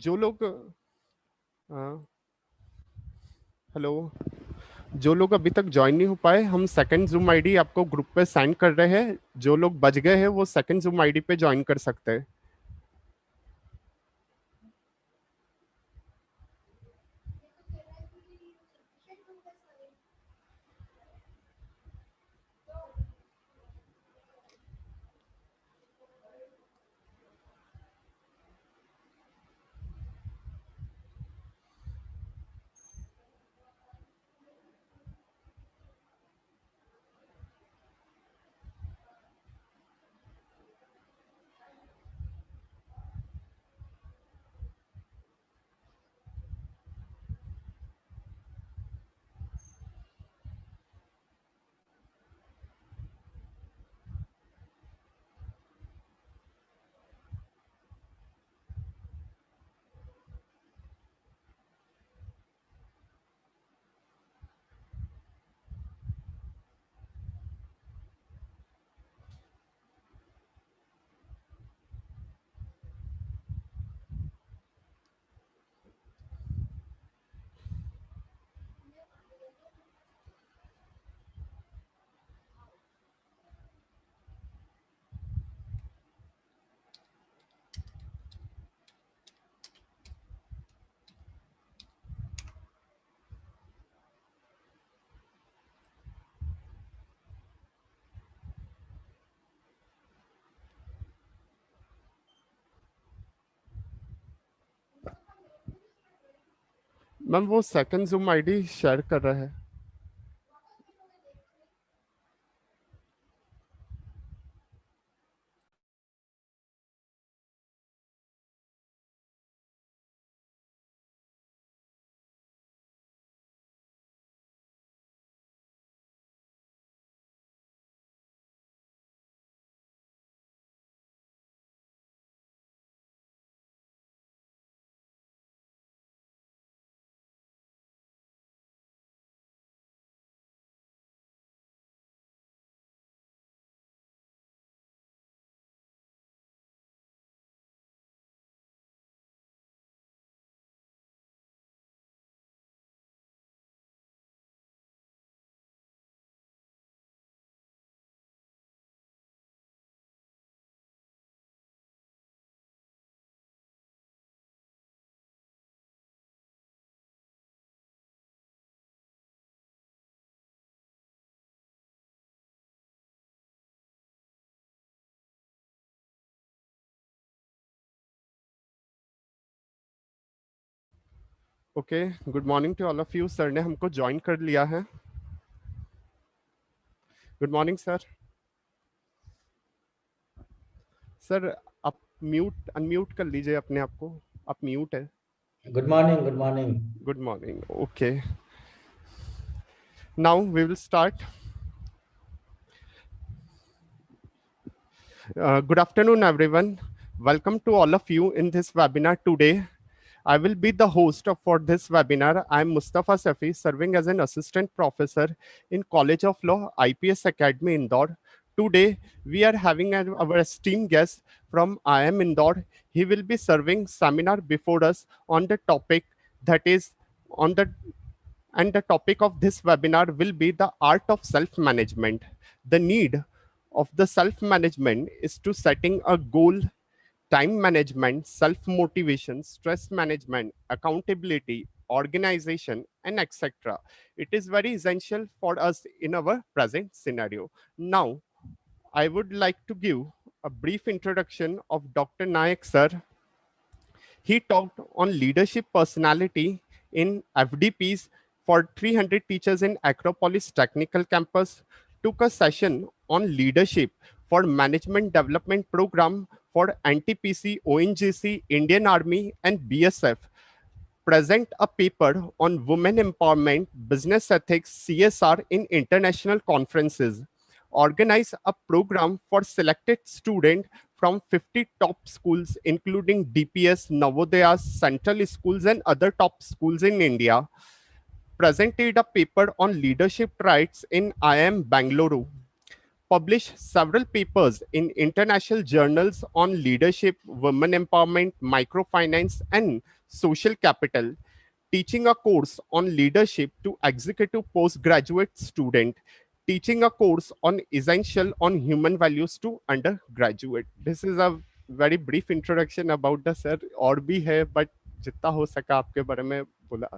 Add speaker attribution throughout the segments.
Speaker 1: जो लोग हेलो, जो लोग अभी तक ज्वाइन नहीं हो पाए, हम सेकंड जूम आईडी आपको ग्रुप पे सेंड कर रहे हैं। जो लोग बच गए हैं वो सेकंड जूम आईडी पे ज्वाइन कर सकते हैं। मैम वो सेकंड जूम आईडी शेयर कर रहा है। Okay, good morning to all of you. Sir ने हमको ज्वाइन कर लिया है। Good morning sir. सर आप म्यूट अनम्यूट कर लीजिए अपने आप को, आप म्यूट है।
Speaker 2: Good morning, good morning.
Speaker 1: Good morning. Okay, now we will start. Good afternoon, everyone. Welcome to all of you in this webinar today. I will be the host for this webinar. I am Mustafa Safi, serving as an assistant professor in College of Law, IPS Academy, Indore. Today, we are having our esteemed guest from IIM Indore. He will be serving seminar before us on the topic that is on the and the topic of this webinar will be the art of self-management. The need of the self-management is to setting a goal, time management, self-motivation, stress management, accountability, organization, and etc. It is very essential for us in our present scenario. Now, I would like to give a brief introduction of Dr. Nayak sir. He talked on leadership personality in FDPs for 300 teachers in Acropolis Technical Campus, took a session on leadership for management development program for NTPC, ONGC, Indian Army, and BSF, present a paper on women empowerment, business ethics, CSR in international conferences, organize a program for selected students from 50 top schools, including DPS, Navodayas, central schools, and other top schools in India, presented a paper on leadership traits in IIM Bangalore, published several papers in international journals on leadership, women empowerment, microfinance, and social capital, teaching a course on leadership to executive postgraduate student, teaching a course on essential on human values to undergraduate. This is a very brief introduction about the sir. और भी है but जितना हो सका आपके बारे में बोला.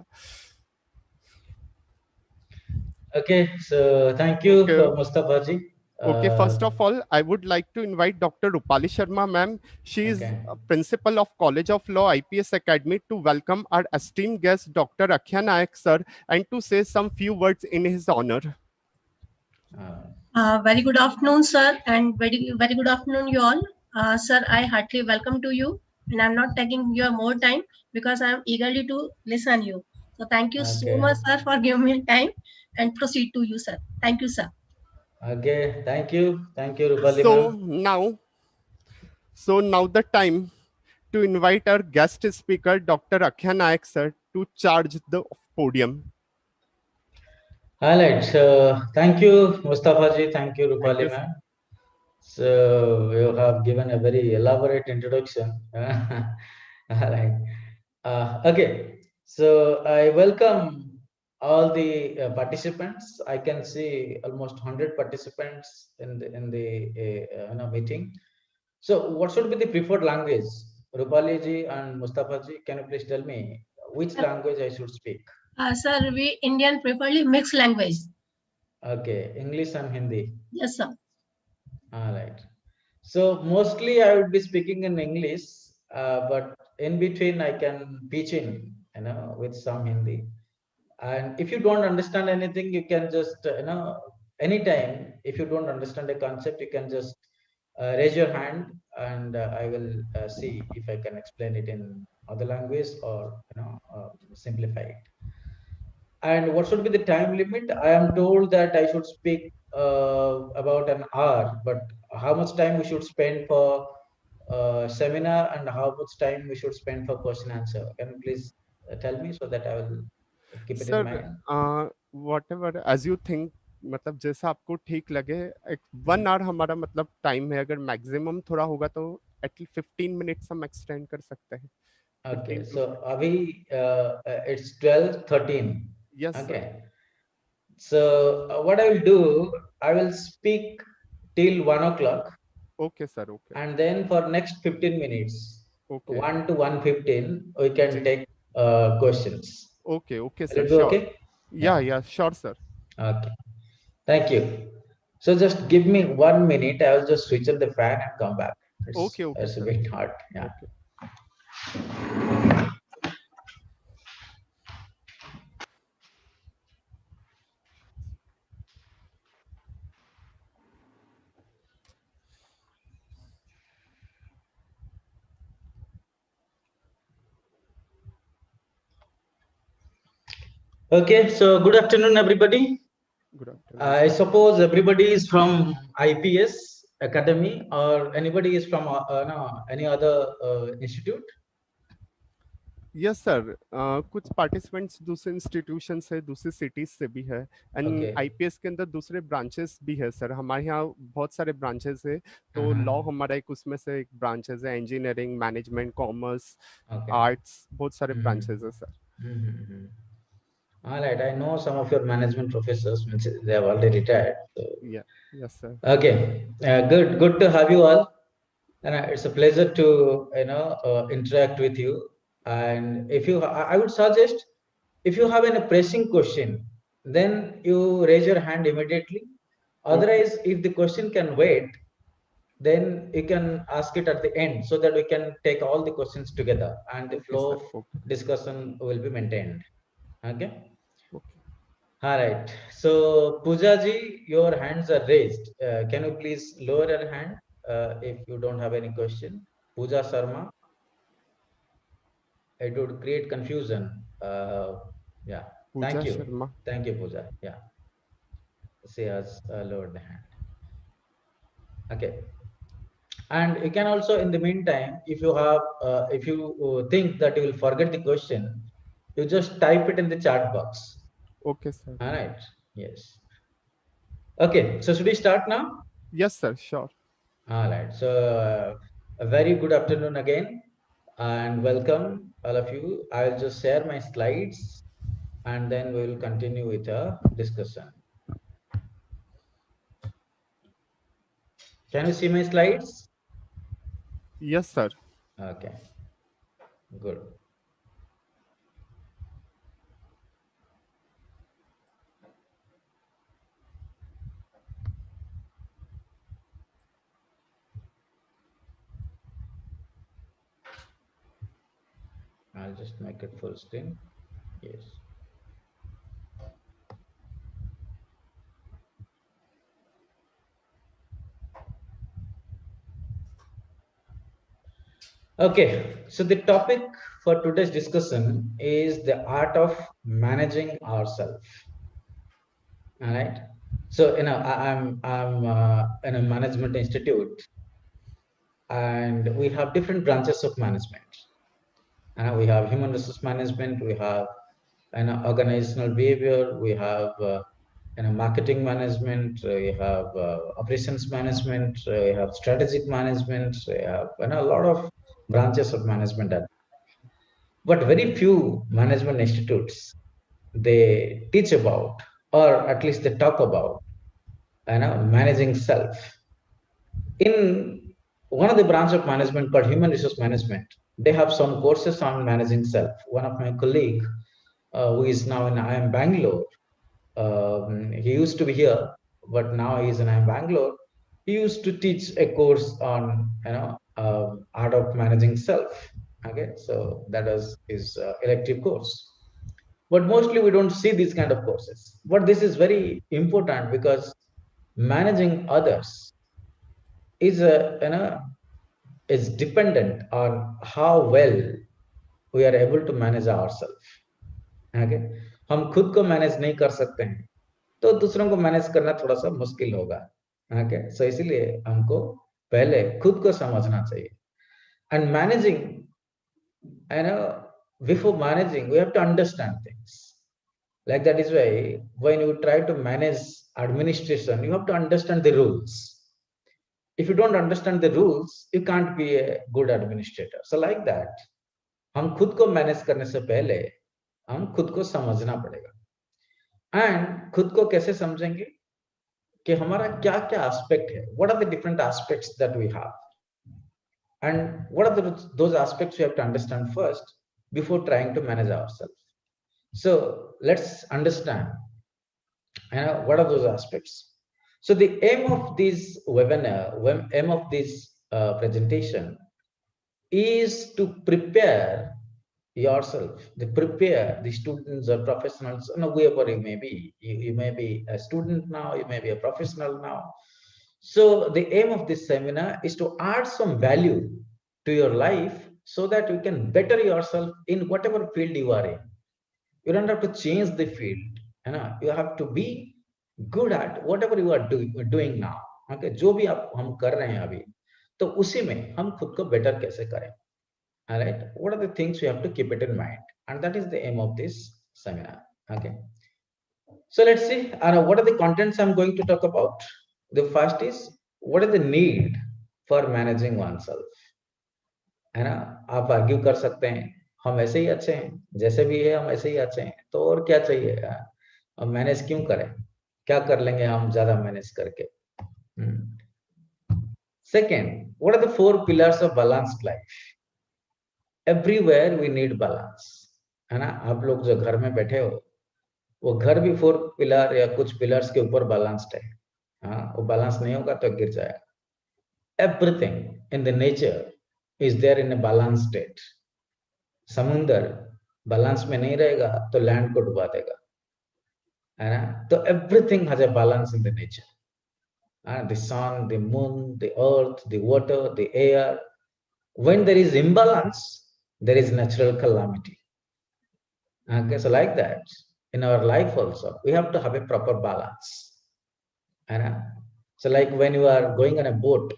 Speaker 2: Okay, so thank you,
Speaker 1: Okay.
Speaker 2: Mustafa ji.
Speaker 1: Okay, first of all, I would like to invite Dr. Rupali Sharma, ma'am. She is
Speaker 2: Okay.
Speaker 1: a principal of College of Law IPS Academy, to welcome our esteemed guest, Dr. Akhya Nayak, sir, and to say some few words in his honor.
Speaker 3: Very good afternoon, sir, and very good afternoon, you all. Sir, I heartily welcome to you, and I'm not taking your more time because I'm eagerly to listen you. So thank you so much, sir, for giving me time, and proceed to you, sir. Thank you, sir.
Speaker 2: Okay, thank you, Rupali
Speaker 1: So now the time to invite our guest speaker, Dr. Akhya Nayak, sir, to charge the podium.
Speaker 2: All right, so thank you, Mustafa ji, thank you, Rupali ma'am. So you have given a very elaborate introduction. All right. Okay, so I welcome all the participants. I can see almost 100 participants in the meeting. So what should be the preferred language? Rupali ji and Mustafa ji, can you please tell me which language I should speak?
Speaker 3: Sir, we Indian preferably mixed language.
Speaker 2: Okay, English and Hindi.
Speaker 3: Yes, sir.
Speaker 2: All right. So mostly I would be speaking in English, but in between I can pitch in, with some Hindi. And if you don't understand anything, you can just, anytime, if you don't understand a concept, you can just raise your hand, and I will see if I can explain it in other language or, simplify it. And what should be the time limit? I am told that I should speak about an hour, but how much time we should spend for seminar and how much time we should spend for question answer? Can you please tell me so that I will keep it in mind?
Speaker 1: Whatever as you think, मतलब जैसा आपको ठीक लगे. 1 hour हमारा मतलब time है. अगर maximum थोड़ा होगा तो एटलीस्ट 15 मिनट्स हम एक्सटेंड कर सकते हैं.
Speaker 2: Okay, so abhi it's 12:13.
Speaker 1: Yes,
Speaker 2: okay,
Speaker 1: sir.
Speaker 2: So what I will do, I will speak till 1 o'clock.
Speaker 1: Okay, sir. Okay.
Speaker 2: And then for next 15 minutes,
Speaker 1: okay,
Speaker 2: 1 to 1:15, we can take questions.
Speaker 1: Okay, okay,
Speaker 2: Will
Speaker 1: sir.
Speaker 2: it be
Speaker 1: Sure.
Speaker 2: okay?
Speaker 1: Yeah, sure, sir.
Speaker 2: Okay, thank you. So just give me 1 minute. I will just switch on the fan and come back.
Speaker 1: Okay,
Speaker 2: it's
Speaker 1: sir.
Speaker 2: a bit hard. Yeah.
Speaker 1: Okay.
Speaker 2: Okay, so good afternoon, everybody.
Speaker 1: Good afternoon.
Speaker 2: I suppose everybody is from IPS Academy, or anybody is from any other institute?
Speaker 1: Yes, sir. कुछ participants दूसरे institution से, दूसरे cities से भी है. And IPS के अंदर दूसरे ब्रांचेस भी है सर. हमारे यहाँ बहुत सारे ब्रांचेस है. तो लॉ हमारा एक उसमें से एक ब्रांचेस है. इंजीनियरिंग, मैनेजमेंट, कॉमर्स, आर्ट्स, बहुत सारे ब्रांचेस है sir.
Speaker 2: All right, I know some of your management professors, they have already retired. So.
Speaker 1: Yeah, yes, sir.
Speaker 2: Okay, good to have you all, and it's a pleasure to interact with you. And if you, I would suggest, if you have any pressing question, then you raise your hand immediately. Otherwise, if the question can wait, then you can ask it at the end, so that we can take all the questions together and the flow of discussion will be maintained. Okay. All right. So Pooja ji, your hands are raised. Can you please lower your hand if you don't have any question? Pooja Sharma. It would create confusion. Yeah.
Speaker 1: Pooja
Speaker 2: Thank you.
Speaker 1: Sharma.
Speaker 2: Thank you, Pooja. Yeah. She has lowered the hand. Okay. And you can also, in the meantime, if you have, if you think that you will forget the question, you just type it in the chat box.
Speaker 1: Okay, sir.
Speaker 2: All right. Yes. Okay. So should we start now?
Speaker 1: Yes, sir. Sure.
Speaker 2: All right. So, a very good afternoon again, and welcome all of you. I'll just share my slides, and then we will continue with a discussion. Can you see my slides?
Speaker 1: Yes, sir.
Speaker 2: Okay. Good. I'll just make it full screen. Yes. Okay, so the topic for today's discussion is the art of managing ourselves. All right. So, I'm in a management institute, and we have different branches of management. We have human resource management, we have organizational behavior, we have marketing management, we have operations management, we have strategic management, we have a lot of branches of management. But very few management institutes they teach about, or at least they talk about, managing self. In one of the branch of management called human resource management, they have some courses on managing self. One of my colleague, who is now in IIM Bangalore, he used to be here, but now he's in IIM Bangalore. He used to teach a course on art of managing self. Okay, so that is his elective course. But mostly we don't see these kind of courses. But this is very important because managing others is is dependent on how well we are able to manage ourselves. Okay, हम खुद को manage नहीं कर सकते हैं तो दूसरों को मैनेज करना थोड़ा सा मुश्किल होगा. Okay, so इसलिए हमको पहले खुद को समझना चाहिए. And managing, before managing, we have to understand things. Like that is why when you try to manage administration, you have to understand the rules. If you don't understand the rules, you can't be a good administrator. So like that, हम खुद को manage करने से पहले हम खुद को समझना पड़ेगा. एंड खुद को कैसे समझेंगे कि हमारा क्या क्या एस्पेक्ट है, what are the different aspects that we have, and what are those aspects we have to understand first before trying to manage ourself. So let's understand what are those aspects. So the aim of this webinar, aim of this presentation is to prepare yourself, to prepare the students or professionals, whoever you may be. You may be a student now, you may be a professional now. So the aim of this seminar is to add some value to your life so that you can better yourself in whatever field you are in. You don't have to change the field. You have to be good at whatever you are doing now. Okay, जो भी आप हम कर रहे हैं अभी, तो उसी में हम खुद को better कैसे करें. All right, what are the things we have to keep it in mind, and that is the aim of this seminar. Okay, so let's see what are the contents I'm going to talk about. The first is what is the need for managing oneself. है ना, आप argue कर सकते हैं हम ऐसे ही अच्छे हैं, जैसे भी है हम ऐसे ही अच्छे हैं, तो और क्या चाहिए, हम मैनेज क्यों करें, क्या कर लेंगे हम ज्यादा मैनेज करके. Second, what are the 4 pillars of balanced life. Everywhere we need balance. है ना, आप लोग जो घर में बैठे हो वो घर भी 4 पिलर या कुछ पिलर्स के ऊपर बैलेंस्ड है. हाँ, वो बैलेंस नहीं होगा तो गिर जाएगा. Everything in the nature is there in a balance state. समुंदर बैलेंस में नहीं रहेगा तो लैंड को डुबा देगा, है ना. तो everything has a balance in the nature. The sun, the moon, the earth, the water, the air. When there is imbalance, there is natural calamity. Okay, so like that, in our life also, we have to have a proper balance. So like when you are going on a boat,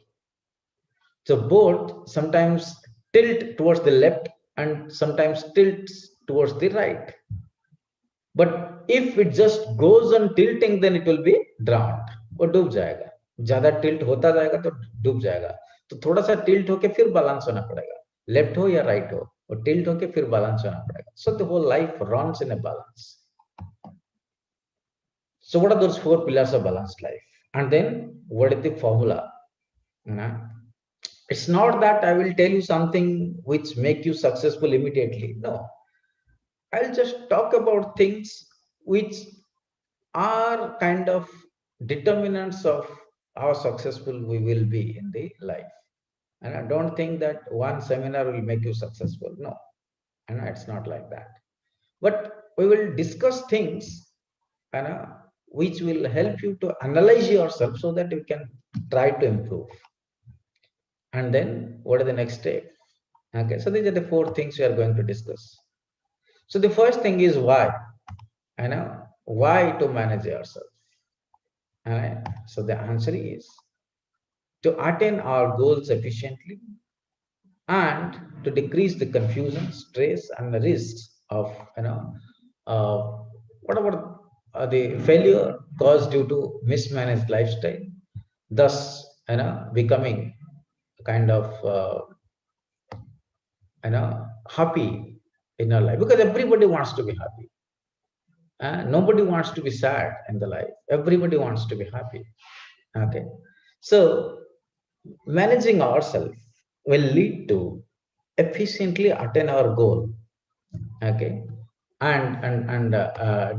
Speaker 2: so boat sometimes tilt towards the left and sometimes tilts towards the right. But if it just goes on tilting, then it will be drowned or डूब जाएगा. ज्यादा tilt होता जाएगा तो डूब जाएगा। तो थोड़ा सा टिल्ट होके फिर बैलेंस होना पड़ेगा, लेफ्ट हो या राइट हो, और टिल्ट होके फिर बैलेंस होना पड़ेगा। So the whole life runs in a balance. So what are those 4 pillars of balanced life? And then what is the formula? You know, it's not that I will tell you something which make you successful immediately. No, I'll just talk about things which are kind of determinants of how successful we will be in the life. And I don't think that one seminar will make you successful. No, and it's not like that. But we will discuss things, and which will help you to analyze yourself so that you can try to improve. And then what is the next step? Okay, so these are the 4 things we are going to discuss. So the first thing is why. Why to manage yourself. So the answer is to attain our goals efficiently and to decrease the confusion, stress, and the risks of uh, what about the failure caused due to mismanaged lifestyle, thus becoming kind of happy in our life, because everybody wants to be happy. Nobody wants to be sad in the life. Everybody wants to be happy. Okay, so managing ourselves will lead to efficiently attain our goal. Okay, and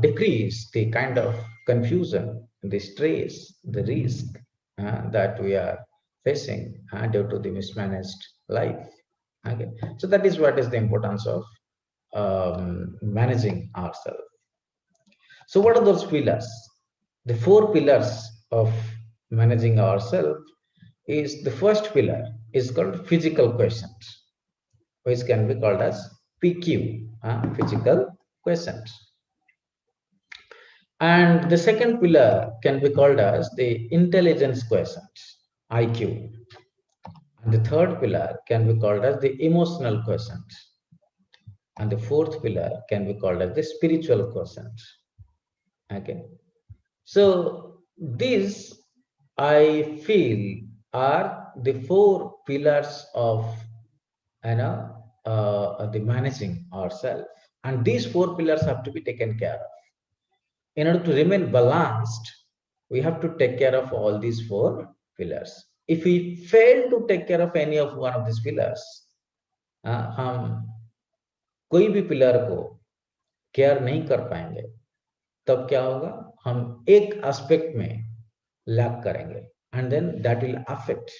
Speaker 2: decrease the kind of confusion, the stress, the risk that we are facing due to the mismanaged life. Okay, so that is what is the importance of managing ourselves. So what are those pillars? The 4 pillars of managing ourselves is, the first pillar is called physical quotient, which can be called as PQ, physical quotient. And the second pillar can be called as the intelligence quotient, IQ. And the third pillar can be called as the emotional quotient. And the fourth pillar can be called as the spiritual quotient. Okay. So these, I feel, are the 4 pillars of the managing ourselves. And these 4 pillars have to be taken care of. In order to remain balanced, we have to take care of all these 4 pillars. If we fail to take care of any of one of these pillars, हम कोई भी pillar को care नहीं कर पाएंगे, तब क्या होगा, हम एक एस्पेक्ट में लैक करेंगे, and then that will affect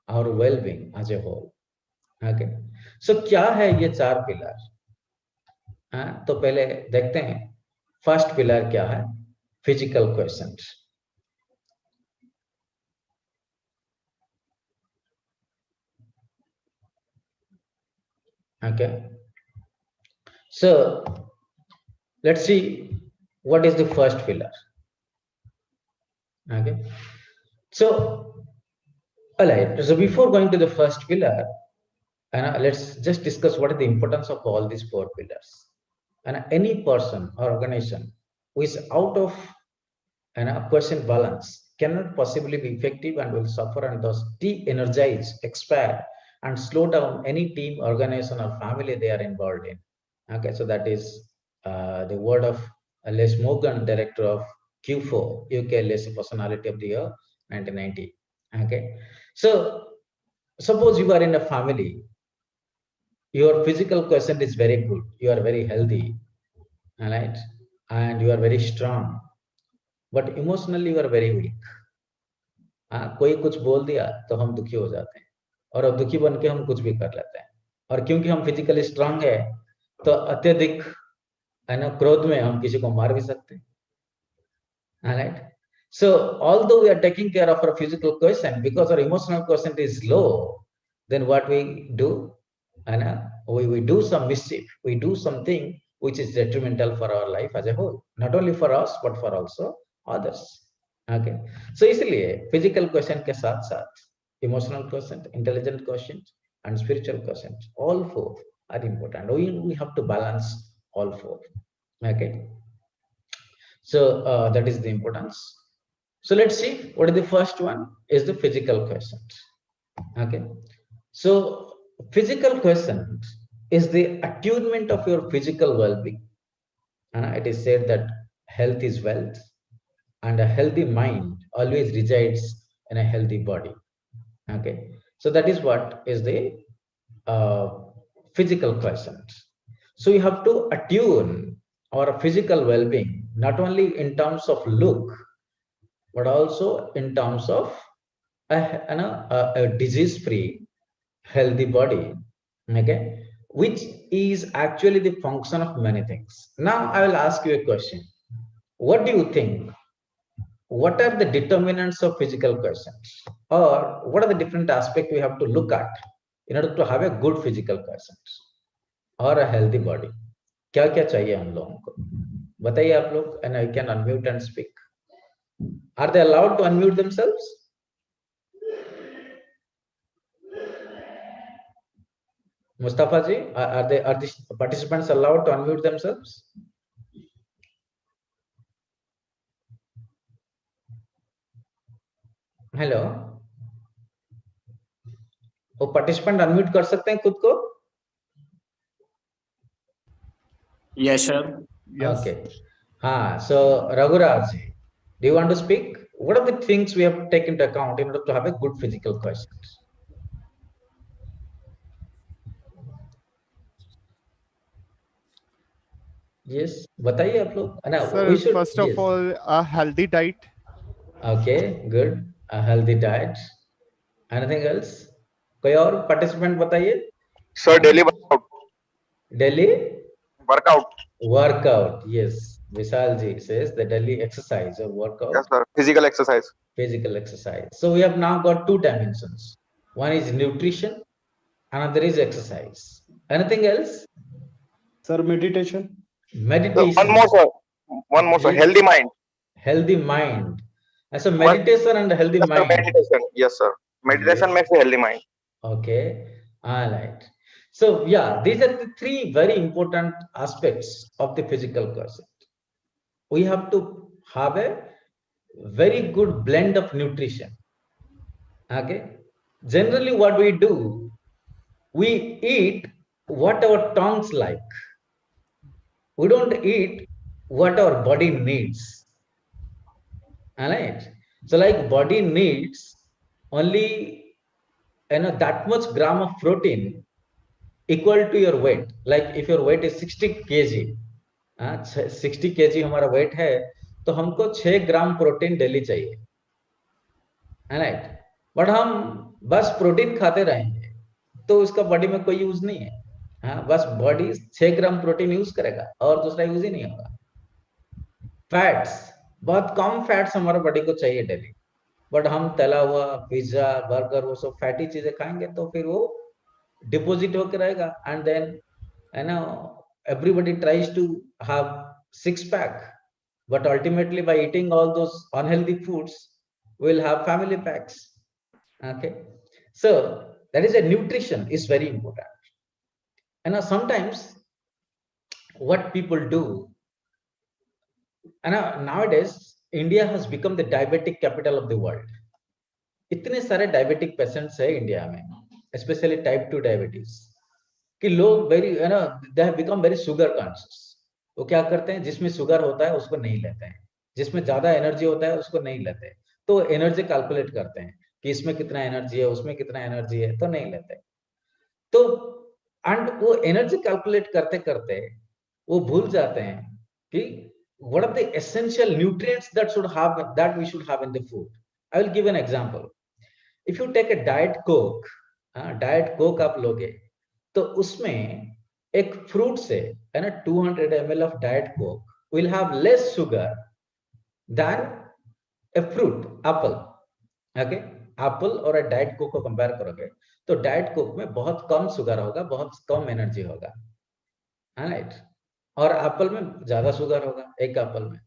Speaker 2: our wellbeing as a whole. Okay, so क्या है ये 4 पिलर? तो पहले देखते हैं फर्स्ट पिलर क्या है, physical questions. Okay, so let's see what is the first pillar. Okay, so all right, so before going to the first pillar, let's just discuss what is the importance of all these 4 pillars. And any person or organization who is out of quotient balance cannot possibly be effective and will suffer and thus de-energize, expire, and slow down any team, organization, or family they are involved in. Okay, so that is the word of Les Morgan, director of Q4, UK Leadership Personality of the Year 1990. Okay, so suppose you are in a family, your physical quotient is very good, you are very healthy, all right, and you are very strong, but emotionally you are very weak. कोई कुछ बोल दिया तो हम दुखी हो जाते हैं, और अब दुखी बन के हम कुछ भी कर लेते हैं. और क्योंकि हम फिजिकली स्ट्रांग है, तो अत्यधिक क्रोध में हम किसी को मार भी सकते हैं. Alright, so although we are taking care of our physical quotient, because our emotional quotient is low, then what we do, we do some mischief, we do something which is detrimental for our life as a whole, not only for us but for also others. Okay, so इसलिए physical quotient के साथ साथ emotional quotient, intelligent quotient, and spiritual quotient, all 4 are important. We have to balance all 4. Okay, so that is the importance. So let's see what is the first one is the physical quotient. Okay, so physical quotient is the attunement of your physical well-being. It is said that health is wealth, and a healthy mind always resides in a healthy body. Okay, so that is what is the physical quotient. So you have to attune our physical well-being not only in terms of look, but also in terms of a disease-free, healthy body. Okay, which is actually the function of many things. Now I will ask you a question. What do you think? What are the determinants of physical quotient, or what are the different aspects we have to look at in order to have a good physical quotient or a healthy body? क्या क्या चाहिए हम लोगों को बताइए आप लोग, and I can unmute and speak. Are they allowed to unmute themselves? Mustafa ji, are the participants allowed to unmute themselves? Hello, वो पार्टिसिपेंट अनम्यूट कर सकते हैं खुद को?
Speaker 4: Yes, sir.
Speaker 1: Yes.
Speaker 2: Okay. So Raghuraj, do you want to speak? What are the things we have to take into account in order to have a good physical quotient? Yes, बताइए आप लोग.
Speaker 1: Sir, first of all, a healthy diet.
Speaker 2: Okay, good. A healthy diet. Anything else? कोई और participant बताइए.
Speaker 5: Sir, daily workout.
Speaker 2: Daily
Speaker 5: Workout.
Speaker 2: Workout. Yes, Vishal ji says the daily exercise or workout.
Speaker 5: Yes, sir. Physical exercise.
Speaker 2: Physical exercise. So we have now got two dimensions. One is nutrition, another is exercise. Anything else?
Speaker 4: Sir, meditation.
Speaker 2: Meditation.
Speaker 5: One more, sir. One more, sir. Healthy mind.
Speaker 2: Healthy mind. So meditation and healthy
Speaker 5: Yes,
Speaker 2: mind.
Speaker 5: sir, meditation. Yes, sir. Meditation makes a healthy mind.
Speaker 2: Okay. All right. So yeah, these are the three very important aspects of the physical quotient. We have to have a very good blend of nutrition. Okay. Generally, what we do, we eat what our tongues like. We don't eat what our body needs. All right. So like body needs only that much gram of protein equal to your weight. Like if your weight is 60 kg, 60 kg हमारा weight है, तो हमको 6 gram protein daily चाहिए. Right. But हम बस protein खाते रहेंगे तो उसका बॉडी में कोई यूज नहीं है. बस बॉडी 6 ग्राम प्रोटीन यूज करेगा और दूसरा यूज ही नहीं होगा. फैट्स, बहुत कम फैट्स हमारे बॉडी को चाहिए डेली, बट हम तला हुआ पिज्जा बर्गर वो सब फैटी चीजें खाएंगे तो फिर वो डिपोजिट होकर रहेगा. And then everybody tries to have six pack, but ultimately by eating all those unhealthy foods we'll have family packs. Okay, so that is a nutrition is very important. And sometimes what people do, and nowadays India has become the diabetic capital of the world. इतने सारे diabetic patients है India में, especially type 2 diabetes, कि लोग very they have become very sugar conscious. वो क्या करते हैं, जिसमें शुगर होता है उसको नहीं लेते हैं, जिसमें ज्यादा एनर्जी होता है उसको नहीं लेते हैं. तो एनर्जी कैलकुलेट करते हैं कि इसमें कितना एनर्जी है उसमें कितना एनर्जी है, तो नहीं लेते. तो एंड वो एनर्जी कैलकुलेट करते करते वो भूल जाते हैं कि what are the essential nutrients that we should have in the food. I will give an example. If you take a diet coke, आप लोगे तो उसमें एक फ्रूट से 200 ml of diet coke will have less sugar than a fruit, apple. Okay, Apple और a diet coke को compare करोगे तो डाइट कोक में बहुत कम शुगर होगा, बहुत कम एनर्जी होगा. राइट. और एप्पल में ज्यादा शुगर होगा एक एप्पल में.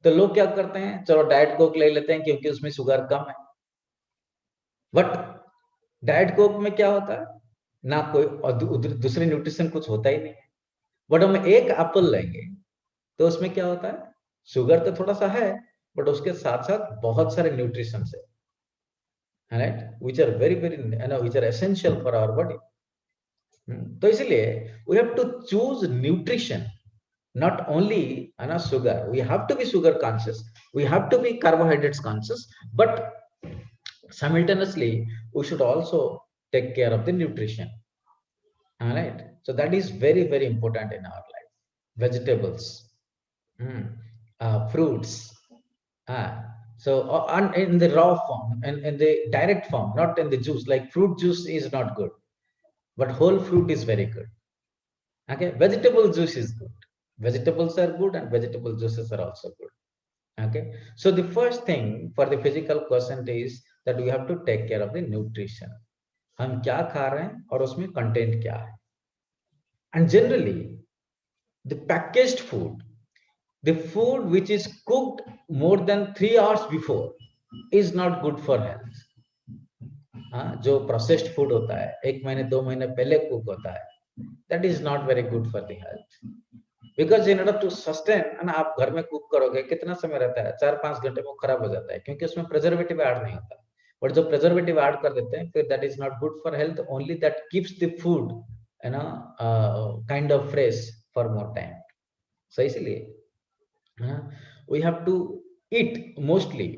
Speaker 2: तो लोग क्या करते हैं, चलो डाइट कोक ले लेते हैं क्योंकि उसमें शुगर कम है. बट डाइट कोक में क्या होता है, ना कोई दूसरी न्यूट्रिशन कुछ होता ही नहीं है. बट हम एक एप्पल लेंगे तो उसमें क्या होता है, शुगर तो थोड़ा सा है बट उसके साथ साथ बहुत सारे न्यूट्रिशन है, right, which are very which are essential for our body. तो इसलिए we have to choose nutrition, not only sugar. We have to be sugar conscious, we have to be carbohydrates conscious, but simultaneously we should also take care of the nutrition. All right, so that is very important in our life. Vegetables, fruits, so and in the raw form and in the direct form, not in the juice. Like fruit juice is not good, but whole fruit is very good. Okay, vegetable juice is good. Vegetables are good and vegetable juices are also good. Okay, so the first thing for the physical quotient is that we have to take care of the nutrition. हम क्या खा रहे हैं और उसमें content क्या है. And generally the packaged food, the food which is cooked more than 3 hours before is not good for health. जो प्रोसेस्ड फूड होता है 1 महीने 2 महीने पहले कुक होता है, that is not very good for the health. Because in order to sustain, ना आप घर में कुक करोगे कितना समय रहता है, 4-5 घंटे में खराब हो जाता है, क्योंकि उसमें प्रिजर्वेटिव ऐड नहीं होता. और जो प्रिजर्वेटिव ऐड कर देते हैं फिर that is not good for health. Only that keeps the food kind of fresh for more time. So इसलिए we have to eat mostly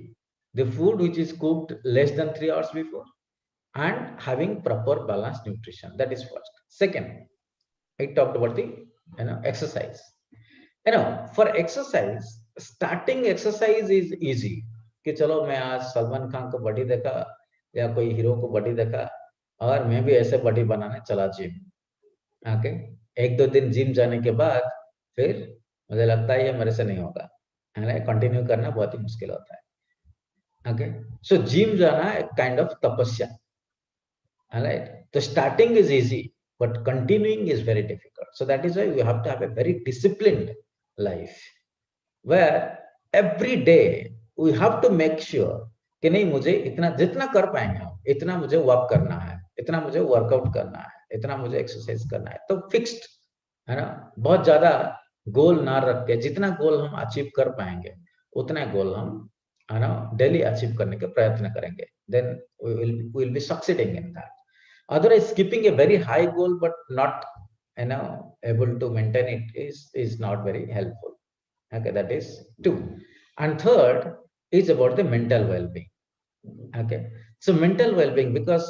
Speaker 2: the food which is cooked less than 3 hours before and having proper balanced nutrition. That is first. Second, I talked about the exercise. For exercise, starting exercise is easy. कि चलो मैं आज सलमान खान को body देखा या कोई hero को body देखा और मैं भी ऐसे बॉडी बनाने चला जिम. ओके, 1-2 दिन जिम जाने के बाद फिर मुझे लगता है ये मेरे से नहीं होगा, कंटिन्यू करना बहुत ही मुश्किल होता है. ओके, सो जिम जाना एक काइंड ऑफ तपस्या. Right, the starting is easy, but continuing is very difficult. So that is why we have to have a very disciplined life, where every day we have to make sure कि नहीं, मुझे इतना जितना कर पाएंगे हम इतना मुझे वॉक करना है, इतना मुझे वर्कआउट करना है, इतना मुझे एक्सरसाइज करना है. तो फिक्स्ड है ना, बहुत ज्यादा गोल ना रख के जितना गोल हम अचीव कर पाएंगे उतना गोल हम है ना डेली अचीव करने के प्रयत्न करेंगे. Then we will be succeeding in that. Otherwise, skipping a very high goal but not able to maintain it is not very helpful. Okay, that is 2. And third is about the mental well-being. Okay, so mental well-being, because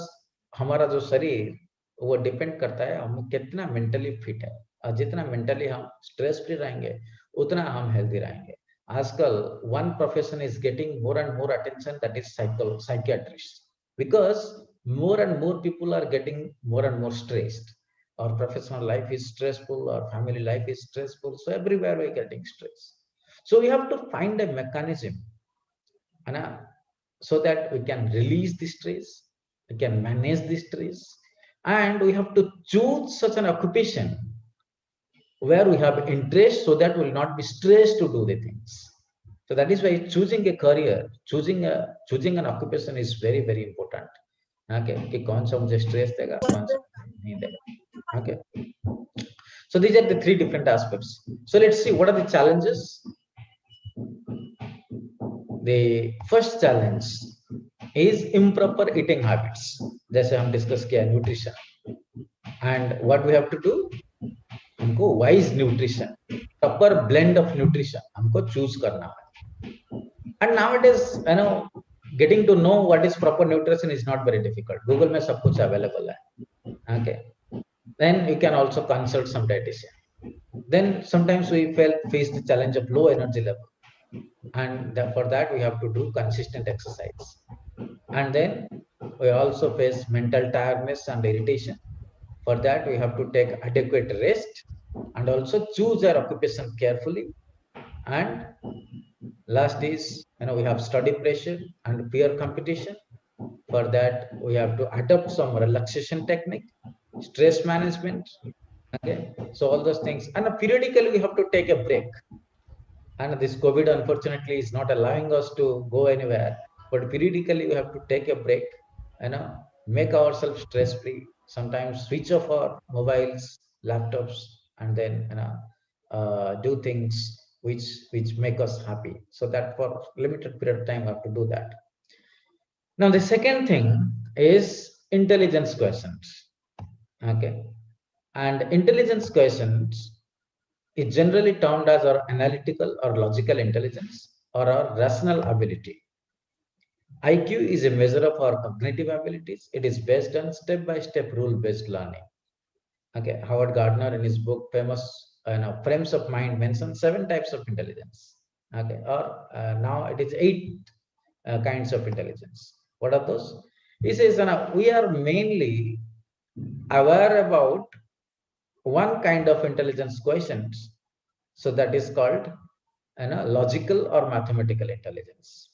Speaker 2: हमारा जो शरीर वो depend करता है हम कितना mentally fit है, और जितना मेंटली हम स्ट्रेस फ्री रहेंगे उतना हम हेल्दी रहेंगे. आजकल one profession is getting more and more attention, that is psychiatrists, because more and more people are getting more and more stressed. Our professional life is stressful, our family life is stressful, so everywhere we're getting stress. So we have to find a mechanism so that we can release the stress, we can manage the stress, and we have to choose such an occupation where we have interest so that we will not be stressed to do the things. So that is why choosing a career, choosing an occupation is very important. Okay, कि कौन सा मुझे stress देगा, कौन सा नहीं देगा. Okay, so these are the 3 different aspects. So let's see what are the challenges. The first challenge is improper eating habits. जैसे हम डिस्कस किया nutrition, and what we have to do, हमको wise nutrition, proper blend of nutrition हमको choose करना है. And nowadays getting to know what is proper nutrition is not very difficult. Google में सब कुछ available है. Okay, then you can also consult some dietitian. Then sometimes we face the challenge of low energy level, and for that we have to do consistent exercise. And then we also face mental tiredness and irritation. For that we have to take adequate rest and also choose our occupation carefully. And last is we have study pressure and peer competition. For that we have to adopt some relaxation technique, stress management. Okay, so all those things, and periodically we have to take a break. And this COVID unfortunately is not allowing us to go anywhere, but periodically we have to take a break, make ourselves stress free, sometimes switch off our mobiles, laptops, and then do things which make us happy. So that for limited period of time, we have to do that. Now, the second thing is intelligence questions. Okay. And intelligence questions is generally termed as our analytical or logical intelligence or our rational ability. IQ is a measure of our cognitive abilities. It is based on step-by-step rule-based learning. Okay, Howard Gardner in his book famous Frames of Mind mentions 7 types of intelligence. Okay, or now it is 8 kinds of intelligence. What are those? He says we are mainly aware about one kind of intelligence questions. So that is called logical or mathematical intelligence.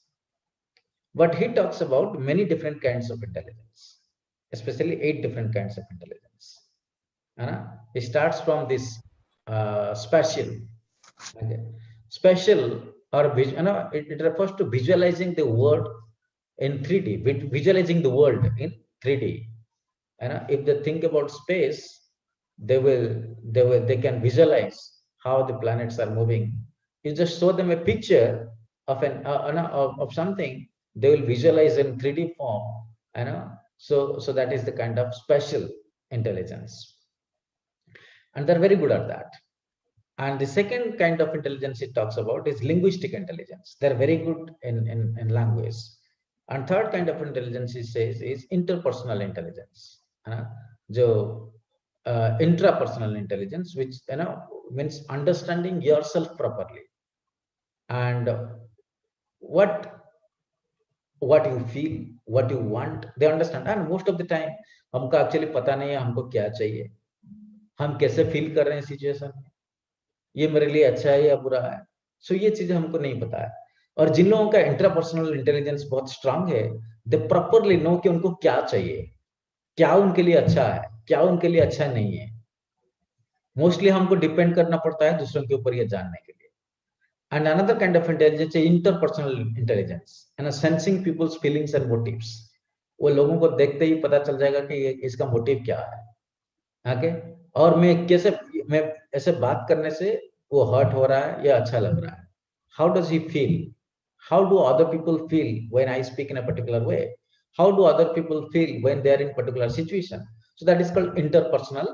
Speaker 2: But he talks about many different kinds of intelligence, especially 8 different kinds of intelligence. He starts from this spatial. Okay. Spatial or it refers to visualizing the world in 3D, visualizing the world in 3D. If they think about space, they can visualize how the planets are moving. You just show them a picture of of something, they will visualize in 3D form. So that is the kind of spatial intelligence, and they're very good at that. And the second kind of intelligence it talks about is linguistic intelligence. They're very good in language. And third kind of intelligence it says is interpersonal intelligence. Intrapersonal intelligence, which means understanding yourself properly and what you feel, what you want, they understand. And most of the time हमको actually पता नहीं है हमको क्या चाहिए, हम कैसे feel कर रहे हैं सिचुएशन में, ये मेरे लिए अच्छा है या बुरा है. सो ये चीजें हमको नहीं पता है. और जिन लोगों का इंट्रापर्सनल इंटेलिजेंस बहुत स्ट्रांग है, दे प्रॉपरली नो कि उनको क्या चाहिए, क्या उनके लिए अच्छा है, क्या उनके लिए अच्छा नहीं है. मोस्टली हमको डिपेंड करना पड़ता है दूसरों के ऊपर ये जानने के लिए. And another kind of intelligence is interpersonal intelligence, sensing people's feelings and motives. वो लोगों को देखते ही पता चल जाएगा कि इसका मोटिव क्या है. ओके, और मैं ऐसे बात करने से वो हर्ट हो रहा है या अच्छा लग रहा है. How does he feel? How do other people feel when I speak in a particular way? How do other people feel when they are in particular situation? So that is called interpersonal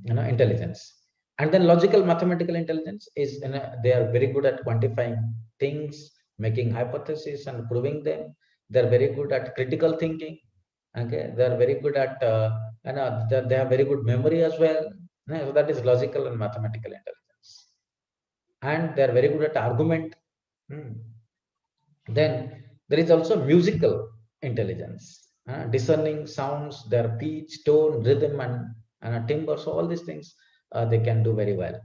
Speaker 2: intelligence. And then logical mathematical intelligence is they are very good at quantifying things, making hypotheses and proving them. They're very good at critical thinking. Okay, they're very good at they have very good memory as well. So that is logical and mathematical intelligence. And they're very good at argument. Then there is also musical intelligence, discerning sounds, their pitch, tone, rhythm, and timbre. So all these things they can do very well.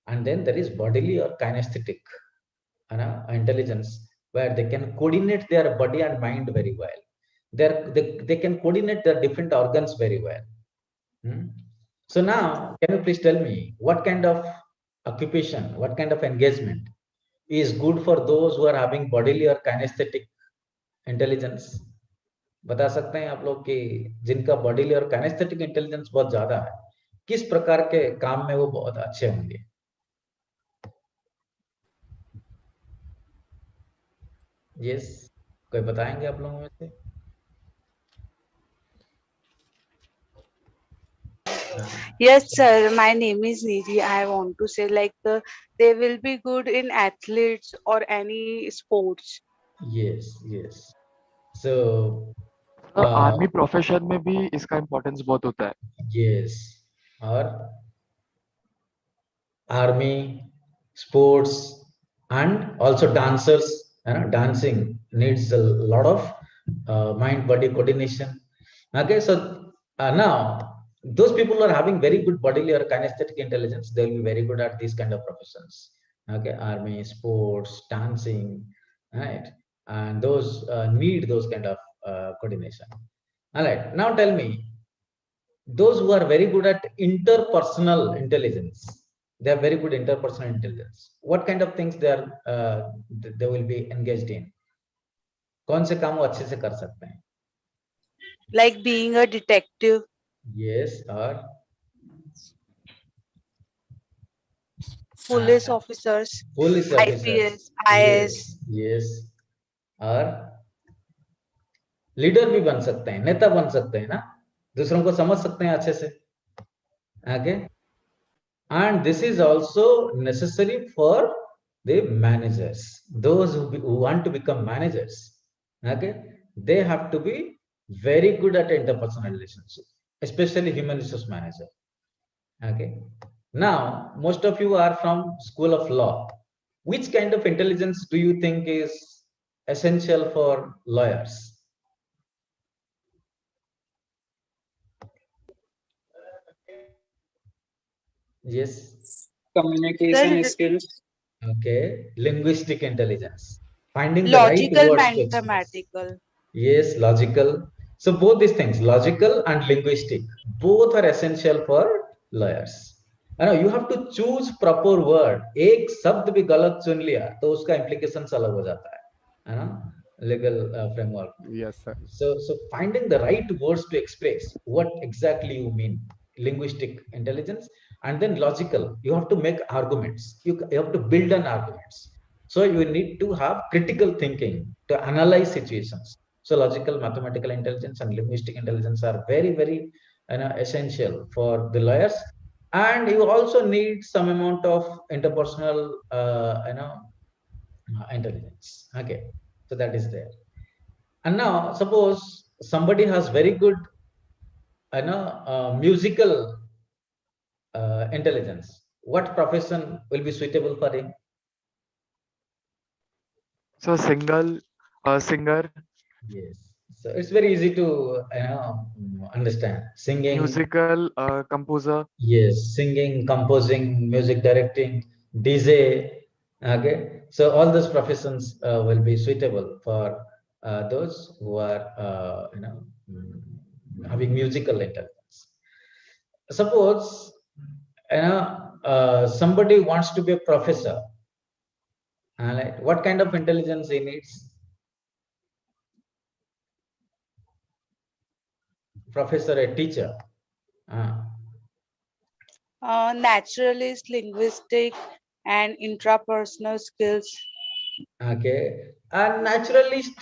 Speaker 2: And then there is bodily or kinesthetic intelligence, where they can coordinate their body and mind very well. They can coordinate their different organs very well. So now, can you please tell me what kind of occupation, what kind of engagement is good for those who are having bodily or kinesthetic intelligence? बता सकते हैं आप लोग कि जिनका bodily और kinaesthetic intelligence बहुत ज्यादा है, किस प्रकार के काम में वो बहुत अच्छे होंगे? यस, कोई बताएंगे आप लोगों में से?
Speaker 6: Yes, sir. My name is Nidhi. I want to say they will be good in athletes or any sports.
Speaker 2: Yes, yes. So
Speaker 7: army profession में भी इसका इम्पोर्टेंस बहुत होता है.
Speaker 2: Yes, और army, sports, and also dancers. Dancing needs a lot of mind-body coordination. Okay, so now those people are having very good bodily or kinesthetic intelligence. They will be very good at these kind of professions. Okay, army, sports, dancing, right? And those need those kind of coordination. All right, now tell me, those who are very good at interpersonal intelligence, they are very good interpersonal intelligence. What kind of things they will be engaged in? कौन से काम वो अच्छे से कर सकते हैं?
Speaker 6: Like being a detective.
Speaker 2: Yes, or
Speaker 6: police officers,
Speaker 2: police officers,
Speaker 6: IPS, IS.
Speaker 2: yes, और लीडर भी बन सकते हैं, नेता बन सकते हैं ना, दूसरों को समझ सकते हैं अच्छे से. Okay, and this is also necessary for the managers, those who want to become managers. Okay, they have to be very good at interpersonal relationship, especially human resource manager. Okay, now most of you are from School of Law. Which kind of intelligence do you think is essential for lawyers? Yes.
Speaker 4: Communication
Speaker 6: Sir,
Speaker 4: skills.
Speaker 2: Okay, linguistic intelligence, finding the right
Speaker 6: logical,
Speaker 2: words to express.
Speaker 6: mathematical.
Speaker 2: Yes, logical. So both these things, logical and linguistic, both are essential for lawyers. You have to choose proper word. एक शब्द भी गलत चुन लिया तो उसका implications अलग हो जाता है ना, legal framework.
Speaker 1: Yes, sir.
Speaker 2: So finding the right words to express what exactly you mean, linguistic intelligence, and then logical. You have to make arguments. You have to build an arguments. So you need to have critical thinking to analyze situations. So logical, mathematical intelligence and linguistic intelligence are very, very essential for the lawyers. And you also need some amount of interpersonal intelligence. Okay, so that is there. And now suppose somebody has very good musical intelligence. What profession will be suitable for him?
Speaker 7: So singer,
Speaker 2: Yes. So it's very easy to understand. Singing.
Speaker 7: musical composer.
Speaker 2: Yes, singing, composing, music directing, DJ. Okay. So all those professions will be suitable for those who are having musical intelligence. Suppose somebody wants to be a professor. Right? What kind of intelligence he needs? Professor, a teacher.
Speaker 6: Naturalist, linguistic, and intrapersonal skills.
Speaker 2: Okay. And naturalist,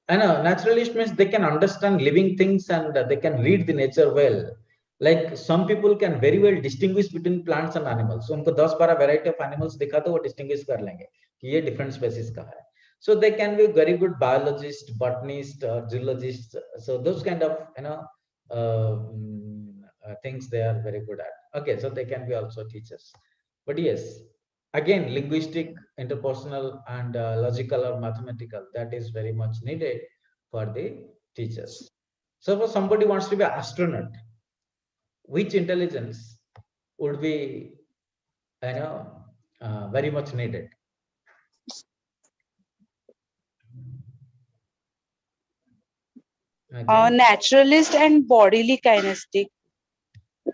Speaker 2: naturalist means they can understand living things and they can read the nature well. Like some people can very well distinguish between plants and animals. So उनको 10-12 variety of animals दिखा तो वो distinguish कर लेंगे कि ये different species का है. So they can be very good biologist, botanist, or zoologist. So those kind of things they are very good at. Okay, so they can be also teachers. But yes, again, linguistic, interpersonal, and logical or mathematical, that is very much needed for the teachers. So if somebody wants to be an astronaut, which intelligence would be very much needed? Okay.
Speaker 6: Naturalist and bodily kinesthetic.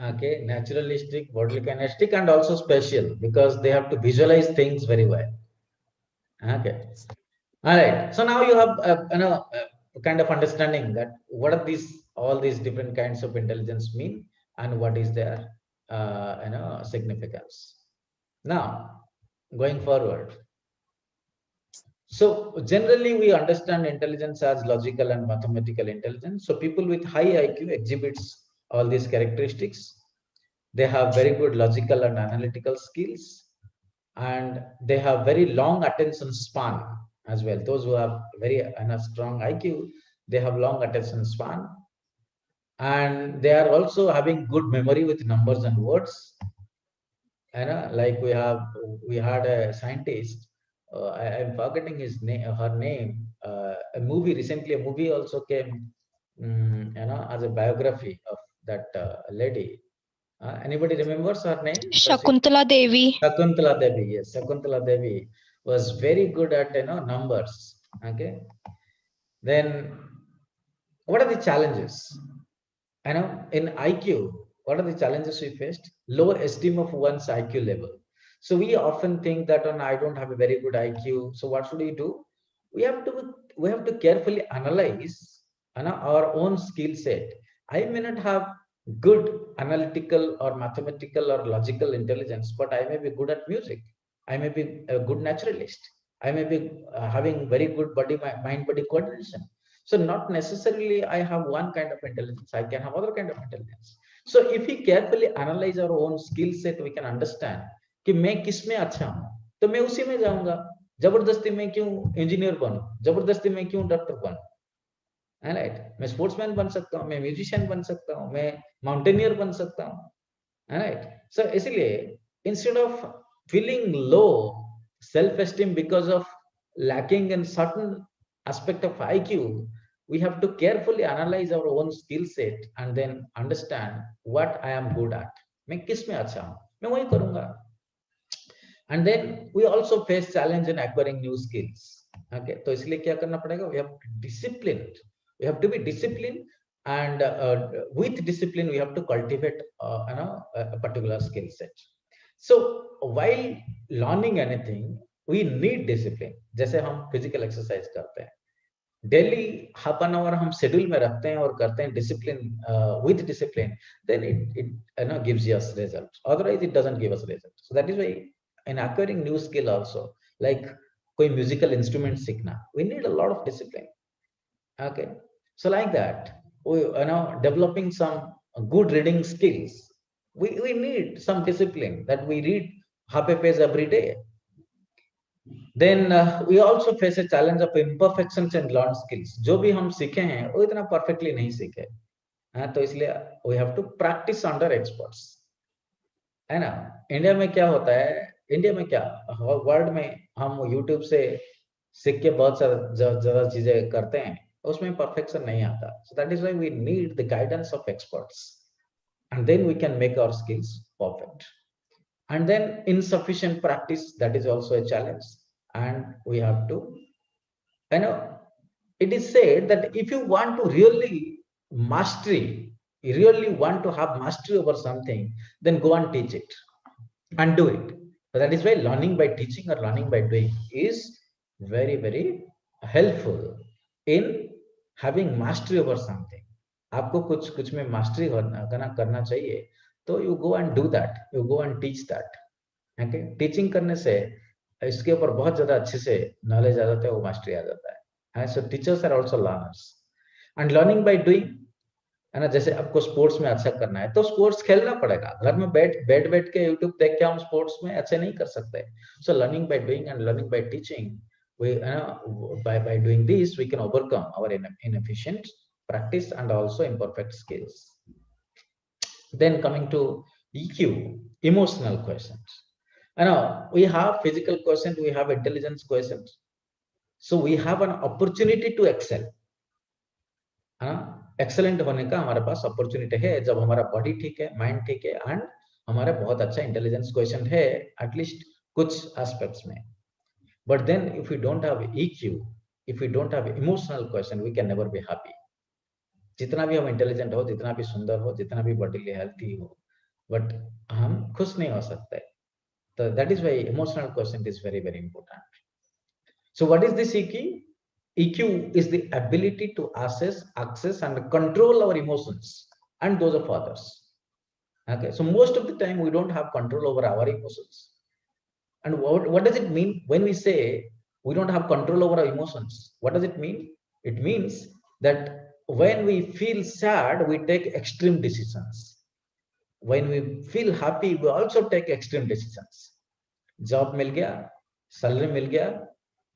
Speaker 2: Okay, naturalistic, bodily kinesthetic, and also spatial, because they have to visualize things very well. Okay. All right. So now you have kind of understanding that what are all these different kinds of intelligence mean and what is their significance. Now, going forward. So generally we understand intelligence as logical and mathematical intelligence. So people with high IQ exhibits all these characteristics. They have very good logical and analytical skills, and they have very long attention span as well. Those who have very strong IQ, they have long attention span, and they are also having good memory with numbers and words. Like we had a scientist. I'm forgetting his name, her name. A movie also came, as a biography of that lady. Anybody remembers her name?
Speaker 8: Shakuntala Devi.
Speaker 2: Shakuntala Devi, yes. Shakuntala Devi was very good at numbers. Okay. Then, what are the challenges? In IQ, what are the challenges we faced? Low esteem of one's IQ level. So we often think that I don't have a very good IQ. So what should we do? We have to carefully analyze our own skill set. I may not have good analytical or mathematical or logical intelligence, but I may be good at music. I may be a good naturalist, I may be having very good mind body coordination. So not necessarily I have one kind of intelligence, I can have other kind of intelligence. So if we carefully analyze our own skill set, we can understand कि मैं किसमें अच्छा हूं, तो मैं उसी में जाऊंगा. जबरदस्ती मैं क्यों इंजीनियर बनूं, जबरदस्ती मैं क्यों डॉक्टर बनूं, राइट? मैं स्पोर्ट्समैन बन सकता हूं, मैं म्यूजिशियन बन सकता हूं, मैं माउंटेनियर बन सकता हूं, राइट? सो इसलिए instead of feeling low self esteem because of lacking in certain aspect of IQ, we have to carefully analyze our own skill set and then understand what I am good at. मैं किस में अच्छा हूं, मैं वही करूंगा. And then we also face challenge in acquiring new skills. Okay, तो इसलिए क्या करना पड़ेगा? We have disciplined. We have to be disciplined, and with discipline we have to cultivate a particular skill set. So while learning anything, we need discipline. जैसे हम physical exercise करते हैं, daily half an hour हम schedule में रखते हैं और करते हैं discipline, with discipline, then it gives us result, otherwise it doesn't give us result. So that is why in acquiring new skill also, like कोई म्यूजिकल इंस्ट्रूमेंट सीखना, we need a lot of discipline. Okay, so like that we developing some good reading skills, we need some discipline, that we read half a page every day. Then we also face a challenge of imperfections and learned skills. जो भी हम सीखे हैं वो इतना perfectly नहीं सीखे, तो इसलिए we have to practice under experts, है ना? इंडिया में क्या होता है, इंडिया में क्या वर्ल्ड में हम YouTube से सीख के बहुत ज्यादा चीजें करते हैं, उसमें परफेक्शन नहीं आता. So that is why we need the guidance of experts, and then we can make our skills perfect. And then insufficient practice, that is also a challenge, and we have to, it is said that if you want to really mastery, you really want to have mastery over something, then go and teach it and do it. So that is why learning by teaching or learning by doing is very, very helpful in having mastery over something. आपको कुछ में mastery करना चाहिए, तो you go and do that, you go and teach that. Okay, teaching करने से इसके ऊपर बहुत ज्यादा अच्छे से knowledge आ जाता है, वो mastery आ जाता है. So teachers are also learners, and learning by doing, है ना? जैसे आपको स्पोर्ट्स में अच्छा करना है तो स्पोर्ट्स खेलना पड़ेगा. घर में बैठ के यूट्यूब देख के हम स्पोर्ट्स में अच्छे नहीं कर सकते. So learning by doing and learning by teaching, we by doing this we can overcome our inefficient practice and also imperfect skills. Then coming to EQ, emotional quotient. We have physical quotient, we have intelligence quotient. So we have an opportunity to excel. Excellent होने का हमारे पास opportunity है जब हमारा body ठीक है, mind ठीक है, एंड हमारे बहुत अच्छा इंटेलिजेंस क्वेश्चन है एटलीस्ट कुछ एस्पेक्ट्स में. But then if you don't have EQ, if you don't have emotional question, we can never be happy. जितना भी हम इंटेलिजेंट हो, जितना भी सुंदर हो, जितना भी बॉडीली हेल्थी हो, बट हम खुश नहीं हो सकते. तो that is why emotional question is very very important. So what is this EQ? EQ is the ability to access and control our emotions and those of others. Okay, so most of the time we don't have control over our emotions. And what does it mean when we say we don't have control over our emotions? What does it mean? It means that when we feel sad, we take extreme decisions. When we feel happy, we also take extreme decisions. Job मिल गया, salary मिल गया,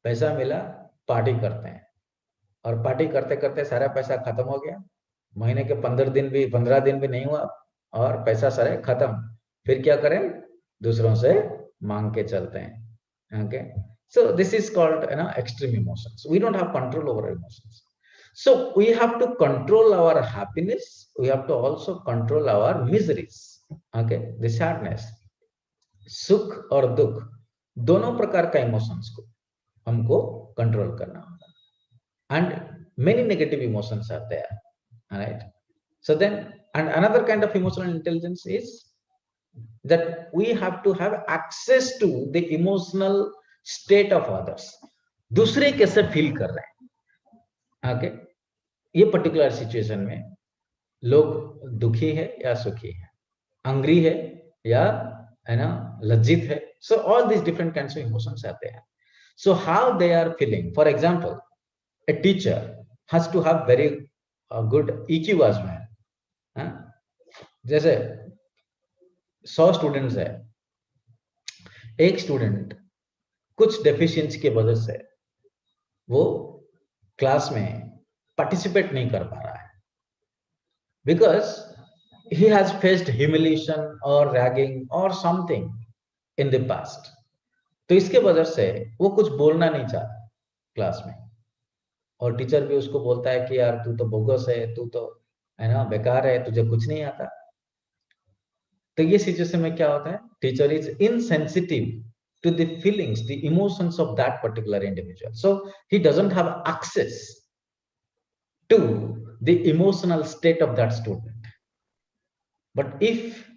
Speaker 2: पैसा मिला, party करते हैं, और party करते करते सारा पैसा खत्म हो गया, महीने के 15 दिन भी नहीं हुआ और पैसा सारे खत्म. फिर क्या करें? दूसरों से मांग के चलते हैं. Okay, so this is called extreme emotions. We don't have control over emotions. So we have to control our happiness, we have to also control our miseries. Okay, the sadness, सुख और दुख, दोनों प्रकार का इमोशंस को हमको control करना होगा. And many negative emotions are there, all right? So then, and another kind of emotional intelligence is that we have to have access to the emotional state of others. दूसरे कैसे feel कर रहे हैं, okay? ये particular situation में लोग दुखी है या सुखी है, एंग्री है या लज्जित है. So all these different kinds of emotions are there. So how they are feeling. For example, a teacher has to have very good EQ as well. हाँ? जैसे 100 स्टूडेंट्स है, एक स्टूडेंट कुछ डेफिशिएंसी की वजह से वो क्लास में पार्टिसिपेट नहीं कर पा रहा है, because he has faced humiliation or ragging or something in the past. तो इसके वजह से वो कुछ बोलना नहीं चाहता क्लास में, और टीचर भी उसको बोलता है कि यार तू तो बोगस है, तू तो है ना बेकार है, तुझे कुछ नहीं आता. तो ये सिचुएशन में क्या होता है, teacher is insensitive to the feelings, the emotions of that particular individual. So he doesn't have access to the emotional state of that student. But if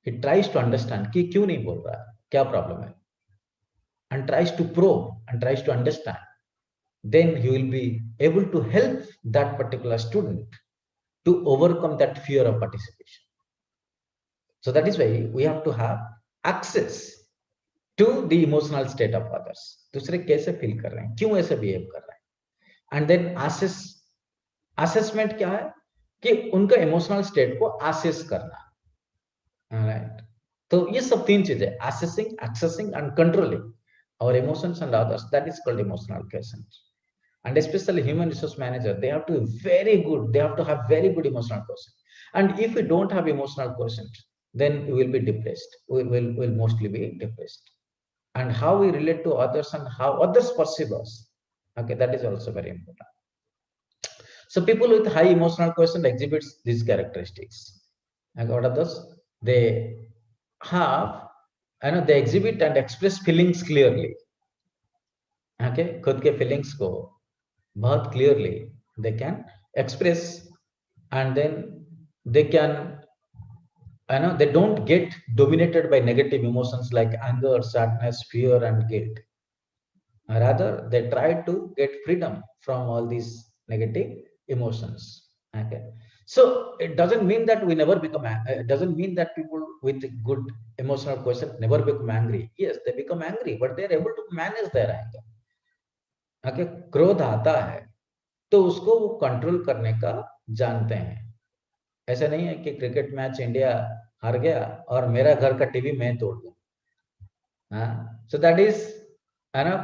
Speaker 2: he tries to understand कि क्यों नहीं बोल रहा है, क्या प्रॉब्लम है, and tries to probe and tries to understand, then he will be able to help that particular student to overcome that fear of participation. So that is why we have to have access to the emotional state of others. दूसरे कैसे feel कर रहे हैं, क्यों ऐसे behave कर रहे हैं, and then assessment क्या है कि उनका इमोशनल स्टेट को असेस करना. राइट, तो ये सब तीन चीजें, assessing, accessing and controlling our emotions and others, that is called emotional quotient. And especially human resource manager, they have to be very good, they have to have very good emotional quotient. And if we don't have emotional quotient, then we will be depressed, we will mostly be depressed. And how we relate to others and how others perceive us, okay, that is also very important. So people with high emotional quotient exhibits these characteristics. And what are those? They have, they exhibit and express feelings clearly. Okay, खुद के feelings को बहुत clearly they can express, and then they can, they don't get dominated by negative emotions like anger, sadness, fear and guilt. Rather, they try to get freedom from all these negative emotions. Okay, so it doesn't mean that we never become, it doesn't mean that people with good emotional quotient never become angry. Yes, they become angry, but they are able to manage their anger. Okay, क्रोध आता है तो उसको वो control करने का जानते हैं. ऐसा नहीं है कि क्रिकेट मैच इंडिया हार गया और मेरा घर का टीवी मैं तोड़ दूं. So that is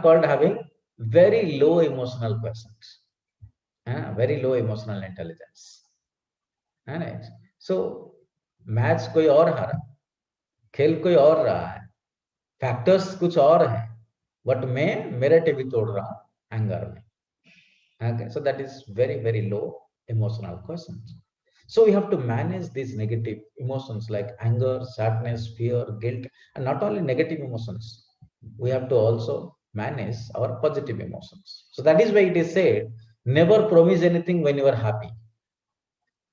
Speaker 2: called having very low emotional quotient, very low emotional intelligence. Right? So match कोई और हारा, खेल कोई और रहा है, फैक्टर्स कुछ और है, बट मैं मेरा टीवी तोड़ रहा हूं एंगर में. Okay, so that is very, very low emotional quotient. So we have to manage these negative emotions like anger, sadness, fear, guilt, and not only negative emotions, we have to also manage our positive emotions. So that is why it is said, never promise anything when you are happy.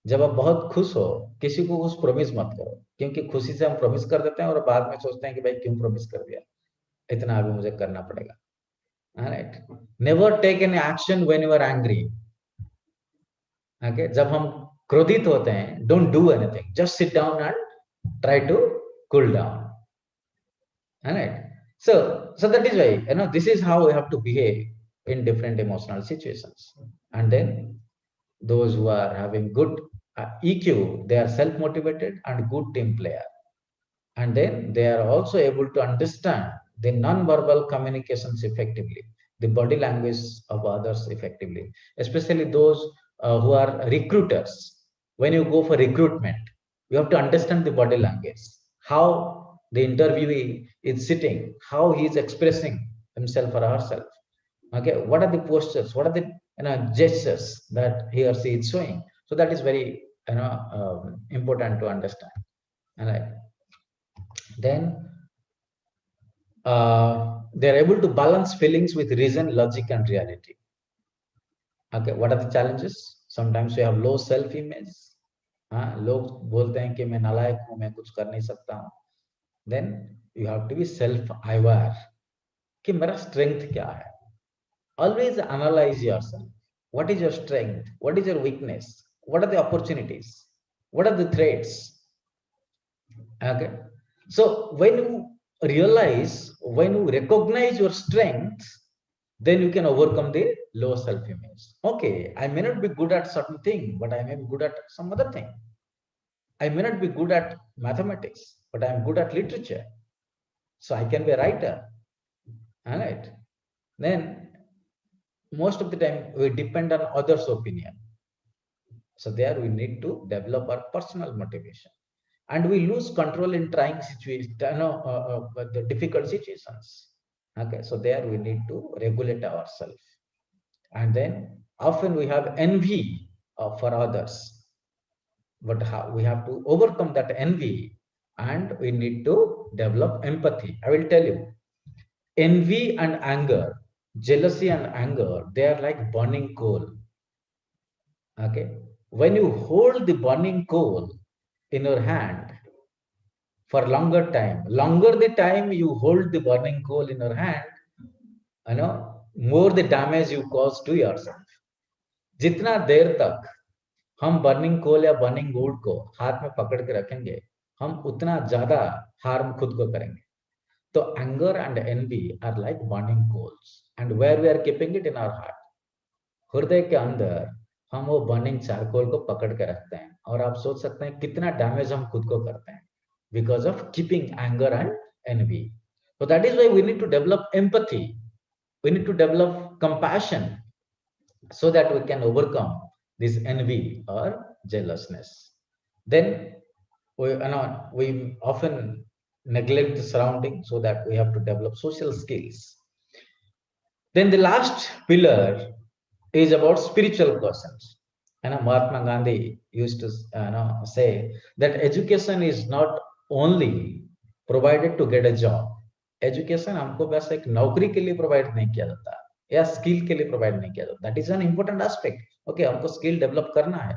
Speaker 2: जब आप बहुत खुश हो, किसी को कुछ promise मत करो, क्योंकि खुशी से हम प्रॉमिस कर देते हैं और बाद में सोचते हैं कि भाई क्यों प्रॉमिस कर दिया, इतना अभी मुझे करना पड़ेगा. Right? Never take any action when you are angry. Okay, जब हम क्रोधित होते हैं, don't do anything, just sit down and try to cool down. Alright, so that is why this is how we have to behave in different emotional situations. And then those who are having good EQ, they are self-motivated and good team player, and then they are also able to understand the non-verbal communications effectively, the body language of others effectively, especially those who are recruiters. When you go for recruitment, you have to understand the body language, how the interviewee is sitting, how he is expressing himself or herself. Okay, what are the postures, what are the gestures that he or she is showing. So that is very important to understand. All right. Then they are able to balance feelings with reason, logic, and reality. Okay, what are the challenges? Sometimes you have low self-image. लोग बोलते हैं कि मैं नालायक हूं, मैं कुछ कर नहीं सकता हूं. Then you have to be self-aware कि मेरा strength क्या है. Always analyze yourself. What is your strength? What is your weakness? What are the opportunities? What are the threats? Okay. So when you realize, when you recognize your strengths, then you can overcome the low self-image. Okay, I may not be good at certain thing, but I may be good at some other thing. I may not be good at mathematics, but I am good at literature. So I can be a writer. All right. Then most of the time we depend on others' opinion. So there we need to develop our personal motivation. And we lose control in trying situations, the difficult situations. Okay, so there we need to regulate ourselves. And then often we have envy for others. But how we have to overcome that envy, and we need to develop empathy. I will tell you, envy and anger, jealousy and anger, they are like burning coal. Okay, when you hold the burning coal in your hand for longer time, longer the time you hold the burning coal in your hand, more the damage you cause to yourself. जितना देर तक हम burning कोल या burning would को हाथ में पकड़ के रखेंगे, हम उतना ज्यादा हार्म खुद को करेंगे. तो anger and envy are like burning coals, and where we are keeping it in our heart. हृदय के अंदर हम वो बर्निंग चारकोल को पकड़ के रखते हैं, और आप सोच सकते हैं कितना डैमेज हम खुद को करते हैं because of keeping anger and envy. So that is why we need to develop empathy. We need to develop compassion so that we can overcome this envy or jealousness. Then we often neglect the surrounding, so that we have to develop social skills. Then the last pillar is about spiritual persons. And Mahatma Gandhi used to say that education is not only provided to get a job. Education हमको बस एक नौकरी के लिए provide नहीं किया जाता, या स्किल के लिए प्रोवाइड नहीं किया जाता. That is an important aspect. Okay, हमको स्किल डेवलप करना है,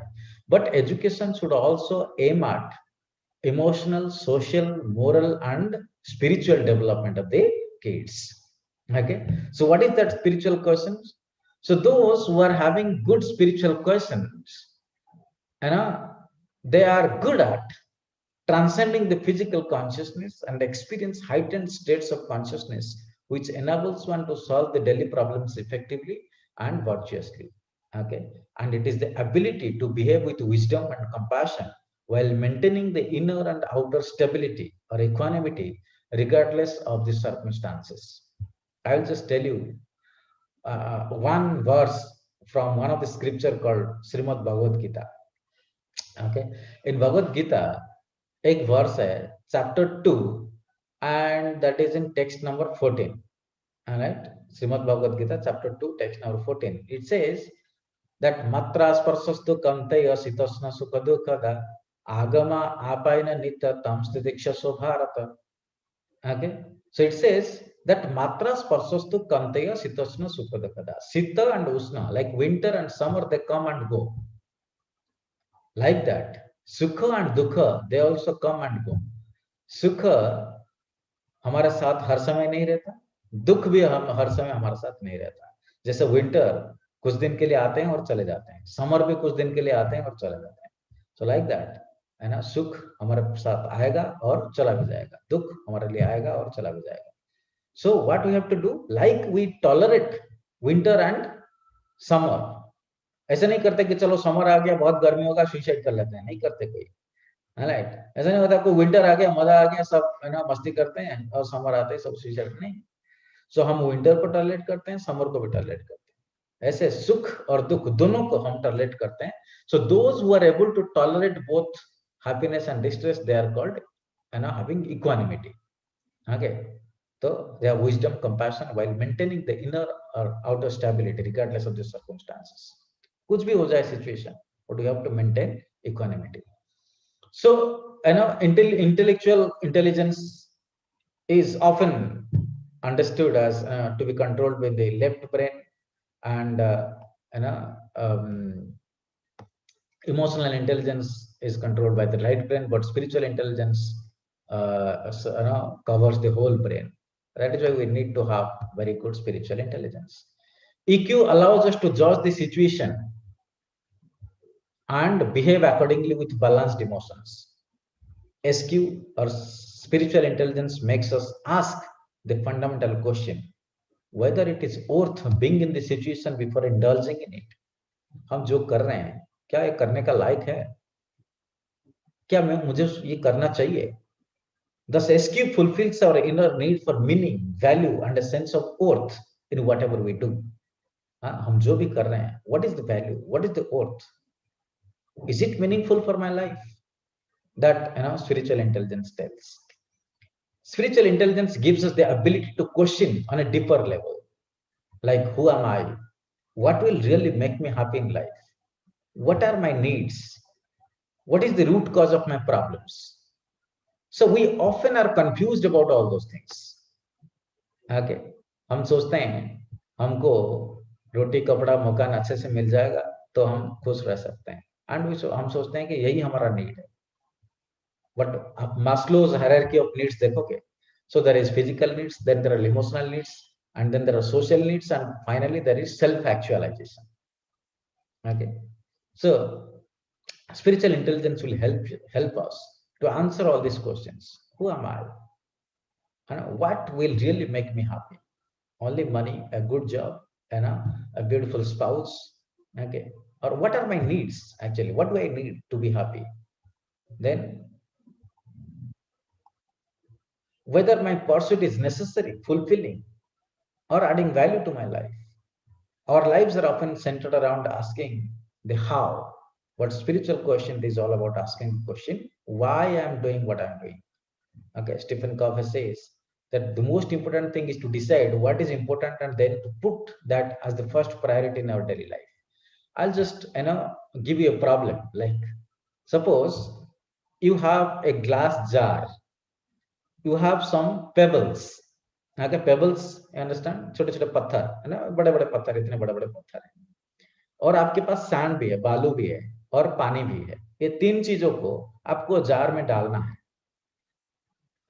Speaker 2: but education should also aim at emotional, social, moral and spiritual development of the kids. Okay, so what is that spiritual questions? So those who are having good spiritual questions, they are good at transcending the physical consciousness and experience heightened states of consciousness, which enables one to solve the daily problems effectively and virtuously. Okay, and it is the ability to behave with wisdom and compassion while maintaining the inner and outer stability or equanimity regardless of the circumstances. I will just tell you one verse from one of the scripture called Srimad Bhagavad Gita. Okay, in Bhagavad Gita, एक verse है, chapter 2, and that is in text number 14. All right, Srimad Bhagavad Gita, chapter 2, text number 14. It says that matra sparsastu kantaya sitasna sukadukada agama apaina nitya tamstitikshaso bharata. Okay, so it says that matra sparsastu kantaya sitasna sukadukada. Sita and usna, like winter and summer, they come and go. Like that, sukha and dukha, they also come and go. Sukha हमारे साथ हर समय नहीं रहता, दुख भी हम हर समय हमारे साथ नहीं रहता. जैसे विंटर कुछ दिन के लिए आते हैं और चले जाते हैं, समर भी कुछ दिन के लिए आते हैं और चले जाते हैं. सो लाइक दैट, है ना, सुख हमारे साथ आएगा और चला भी जाएगा, दुख हमारे लिए आएगा और चला भी जाएगा. So what we have to do, like we tolerate winter and summer. ऐसे नहीं करते कि चलो समर आ गया, बहुत गर्मी होगा, सुसाइड कर लेते हैं, नहीं करते कोई. राइट, ऐसा नहीं होता कोई विंटर आ गया, मजा आ गया, सब है ना मस्ती करते हैं, और समर आते हैं सब सुसाइड. नहीं. सो हम विंटर को टॉलरेट करते हैं, समर को भी टॉलरेट करते हैं. ऐसे सुख और दुख दोनों को हम टॉलरेट करते हैं. So those who are able to tolerate both happiness and distress, they are called having equanimity. Okay, so they have wisdom, compassion while maintaining the inner or outer stability regardless of the circumstances. कुछ भी हो जाए situation, but you have to maintain equanimity. So intellectual intelligence is often understood as to be controlled by the left brain, and emotional intelligence is controlled by the right brain, but spiritual intelligence covers the whole brain. That is why we need to have very good spiritual intelligence. EQ allows us to judge the situation and behave accordingly with balanced emotions. SQ or spiritual intelligence makes us ask the fundamental question whether it is worth being in the situation before indulging in it. हम जो कर रहे हैं क्या ये करने का लायक है? क्या मुझे ये करना चाहिए? Thus, SQ fulfills our inner need for meaning, value, and a sense of worth in whatever we do. हम जो भी कर रहे हैं, what is the value? What is the worth? Is it meaningful for my life? That spiritual intelligence tells. Spiritual intelligence gives us the ability to question on a deeper level, like who am I? What will really make me happy in life? What are my needs? What is the root cause of my problems? So we often are confused about all those things. Okay, हम सोचते हैं हमको रोटी कपड़ा मकान अच्छे से मिल जाएगा तो हम खुश रह सकते हैं, एंड हम सोचते हैं कि यही हमारा नीड है. बट आप Maslow's hierarchy of needs देखोगे, so there is physical needs, then there are emotional needs, and then there are social needs, and finally there is self-actualization. Okay, so spiritual intelligence will help us to answer all these questions. Who am I? And what will really make me happy? Only money, a good job, a beautiful spouse, okay? Or what are my needs actually? What do I need to be happy? Then whether my pursuit is necessary, fulfilling, or adding value to my life. Our lives are often centered around asking the how. What spiritual question is all about asking the question, why I am doing what I'm doing. Okay, Stephen Covey says that the most important thing is to decide what is important and then to put that as the first priority in our daily life. I'll just give you a problem. Like suppose you have a glass jar, you have some pebbles. Okay, pebbles, you understand? छोटे छोटे पत्थर है ना, बड़े बड़े पत्थर, इतने बड़े बड़े पत्थर है, और आपके पास सैंड भी है, बालू भी है, और पानी भी है. ये तीन चीजों को आपको जार में डालना है.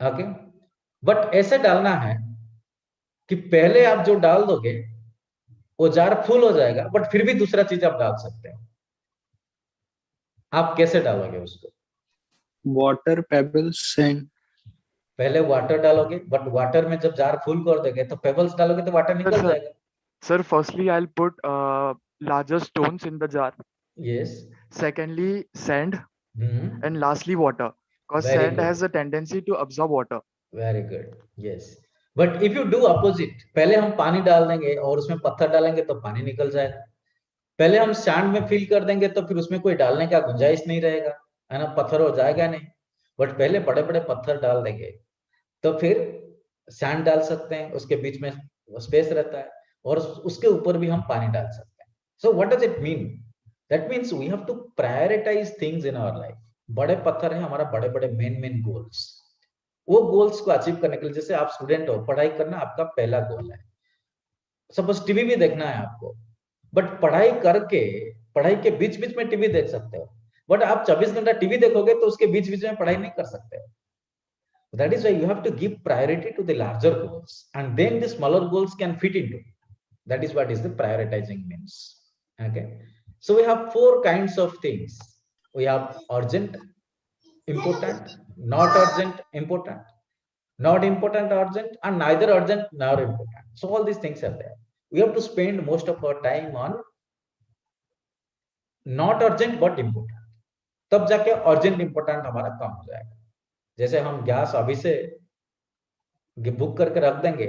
Speaker 2: ओके, बट ऐसे डालना है कि पहले आप जो डाल दोगे वो जार फुल हो जाएगा, बट फिर भी दूसरा चीज आप डाल सकते हो. आप कैसे डालोगे उसको?
Speaker 4: water, pebbles, sand.
Speaker 2: पहले वाटर डालोगे, बट वाटर में जब जार फुल कर दोगे तो पेबल्स डालोगे तो वाटर निकल जाएगा.
Speaker 7: Sir, firstly, I'll put larger stones in the jar.
Speaker 2: Yes.
Speaker 7: Secondly, sand.
Speaker 2: Hmm.
Speaker 7: And lastly, water. Because
Speaker 2: Very
Speaker 7: sand
Speaker 2: good.
Speaker 7: has a tendency to absorb water.
Speaker 2: Very good. Yes. But if you do opposite, पहले हम पानी डाल देंगे और उसमें पत्थर डालेंगे तो पानी निकल जाएगा. पहले हम सैंड में फिल कर देंगे तो फिर उसमें कोई डालने का गुंजाइश नहीं रहेगा, है ना, पत्थर हो जाएगा नहीं. बट पहले बड़े बड़े पत्थर डाल देंगे तो फिर सैंड डाल सकते हैं, उसके बीच में स्पेस रहता है, और उसके ऊपर भी हम पानी डाल सकते हैं. So what does it mean? That means we have to prioritize things in our life. बड़े पत्थर है हमारा बड़े बड़े मेन गोल्स. वो गोल्स को अचीव करने के लिए, जैसे आप स्टूडेंट हो, पढ़ाई करना आपका पहला गोल है. सपोज टीवी भी देखना है आपको, बट पढ़ाई के बीच बीच में टीवी देख सकते हो, बट आप 24 घंटा टीवी देखोगे तो उसके बीच बीच में पढ़ाई नहीं कर सकते. That is why you have to give priority to the larger goals, and then the smaller goals can fit into it. That is what is the prioritizing means. Okay, so we have 4 kinds of things. We have urgent, important, not urgent, important, not important, urgent, and neither urgent nor important. So all these things are there. We have to spend most of our time on not urgent but important. तब जाके urgent important हमारा कम हो जाएगा. जैसे हम gas अभी से book करके रख देंगे,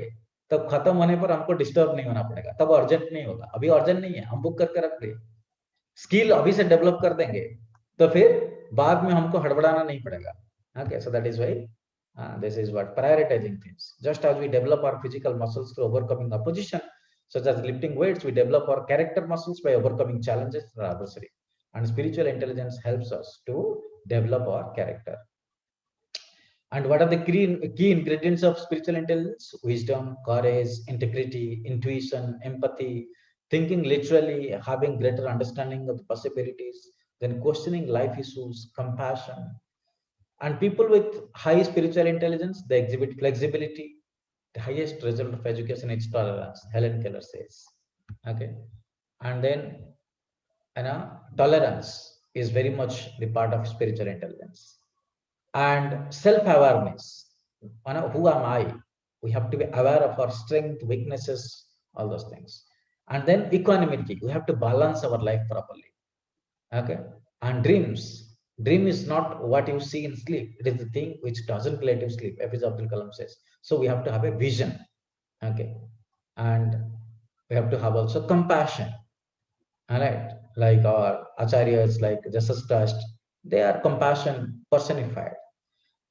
Speaker 2: तब खत्म होने पर हमको डिस्टर्ब नहीं होना पड़ेगा, तब अर्जेंट नहीं होगा. अभी अर्जेंट नहीं है, हम बुक करके रख दिए. स्किल अभी से डेवलप कर देंगे तो फिर बाद में हमको हड़बड़ाना नहीं पड़ेगा. Okay, so that is why this is what prioritizing things. Just as we develop our physical muscles through overcoming opposition, such as lifting weights, we develop our character muscles by overcoming challenges for our adversary. And spiritual intelligence helps us to develop our character. And what are the key ingredients of spiritual intelligence? Wisdom, courage, integrity, intuition, empathy, thinking literally, having greater understanding of the possibilities, then questioning life issues, compassion. And people with high spiritual intelligence, they exhibit flexibility. The highest result of education is tolerance, Helen Keller says. Okay, and then tolerance is very much the part of spiritual intelligence. And self-awareness who am I? We have to be aware of our strength, weaknesses, all those things. And then equanimity. We have to balance our life properly. Okay. And dream is not what you see in sleep. It is the thing which doesn't let you sleep. APJ Abdul Kalam says. So we have to have a vision. Okay. And we have to have also compassion. All right. Like our acharyas, like Jesus Christ, they are compassion personified.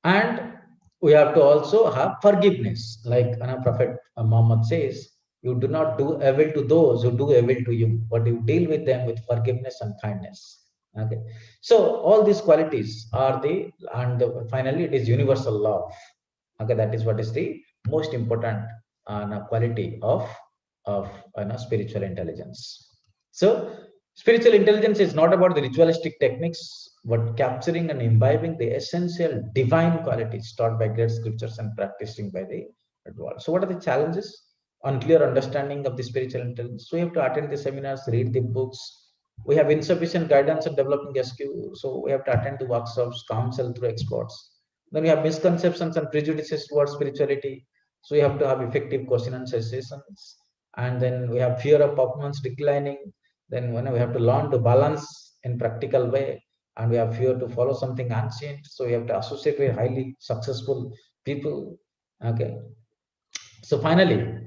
Speaker 2: And we have to also have forgiveness. Like Prophet Muhammad says, you do not do evil to those who do evil to you, but you deal with them with forgiveness and kindness. Okay. So all these qualities are finally it is universal love. Okay, that is what is the most important quality of spiritual intelligence. So spiritual intelligence is not about the ritualistic techniques, but capturing and imbibing the essential divine qualities taught by great scriptures and practicing by the world. So what are the challenges? Unclear understanding of the spiritual intelligence. So we have to attend the seminars, read the books. We have insufficient guidance on developing SQ. So we have to attend the workshops, counsel through experts. Then we have misconceptions and prejudices towards spirituality. So we have to have effective question and answer sessions. And then we have fear of performance declining. Then we have to learn to balance in practical way. And we have fear to follow something ancient. So we have to associate with highly successful people. Okay. So finally,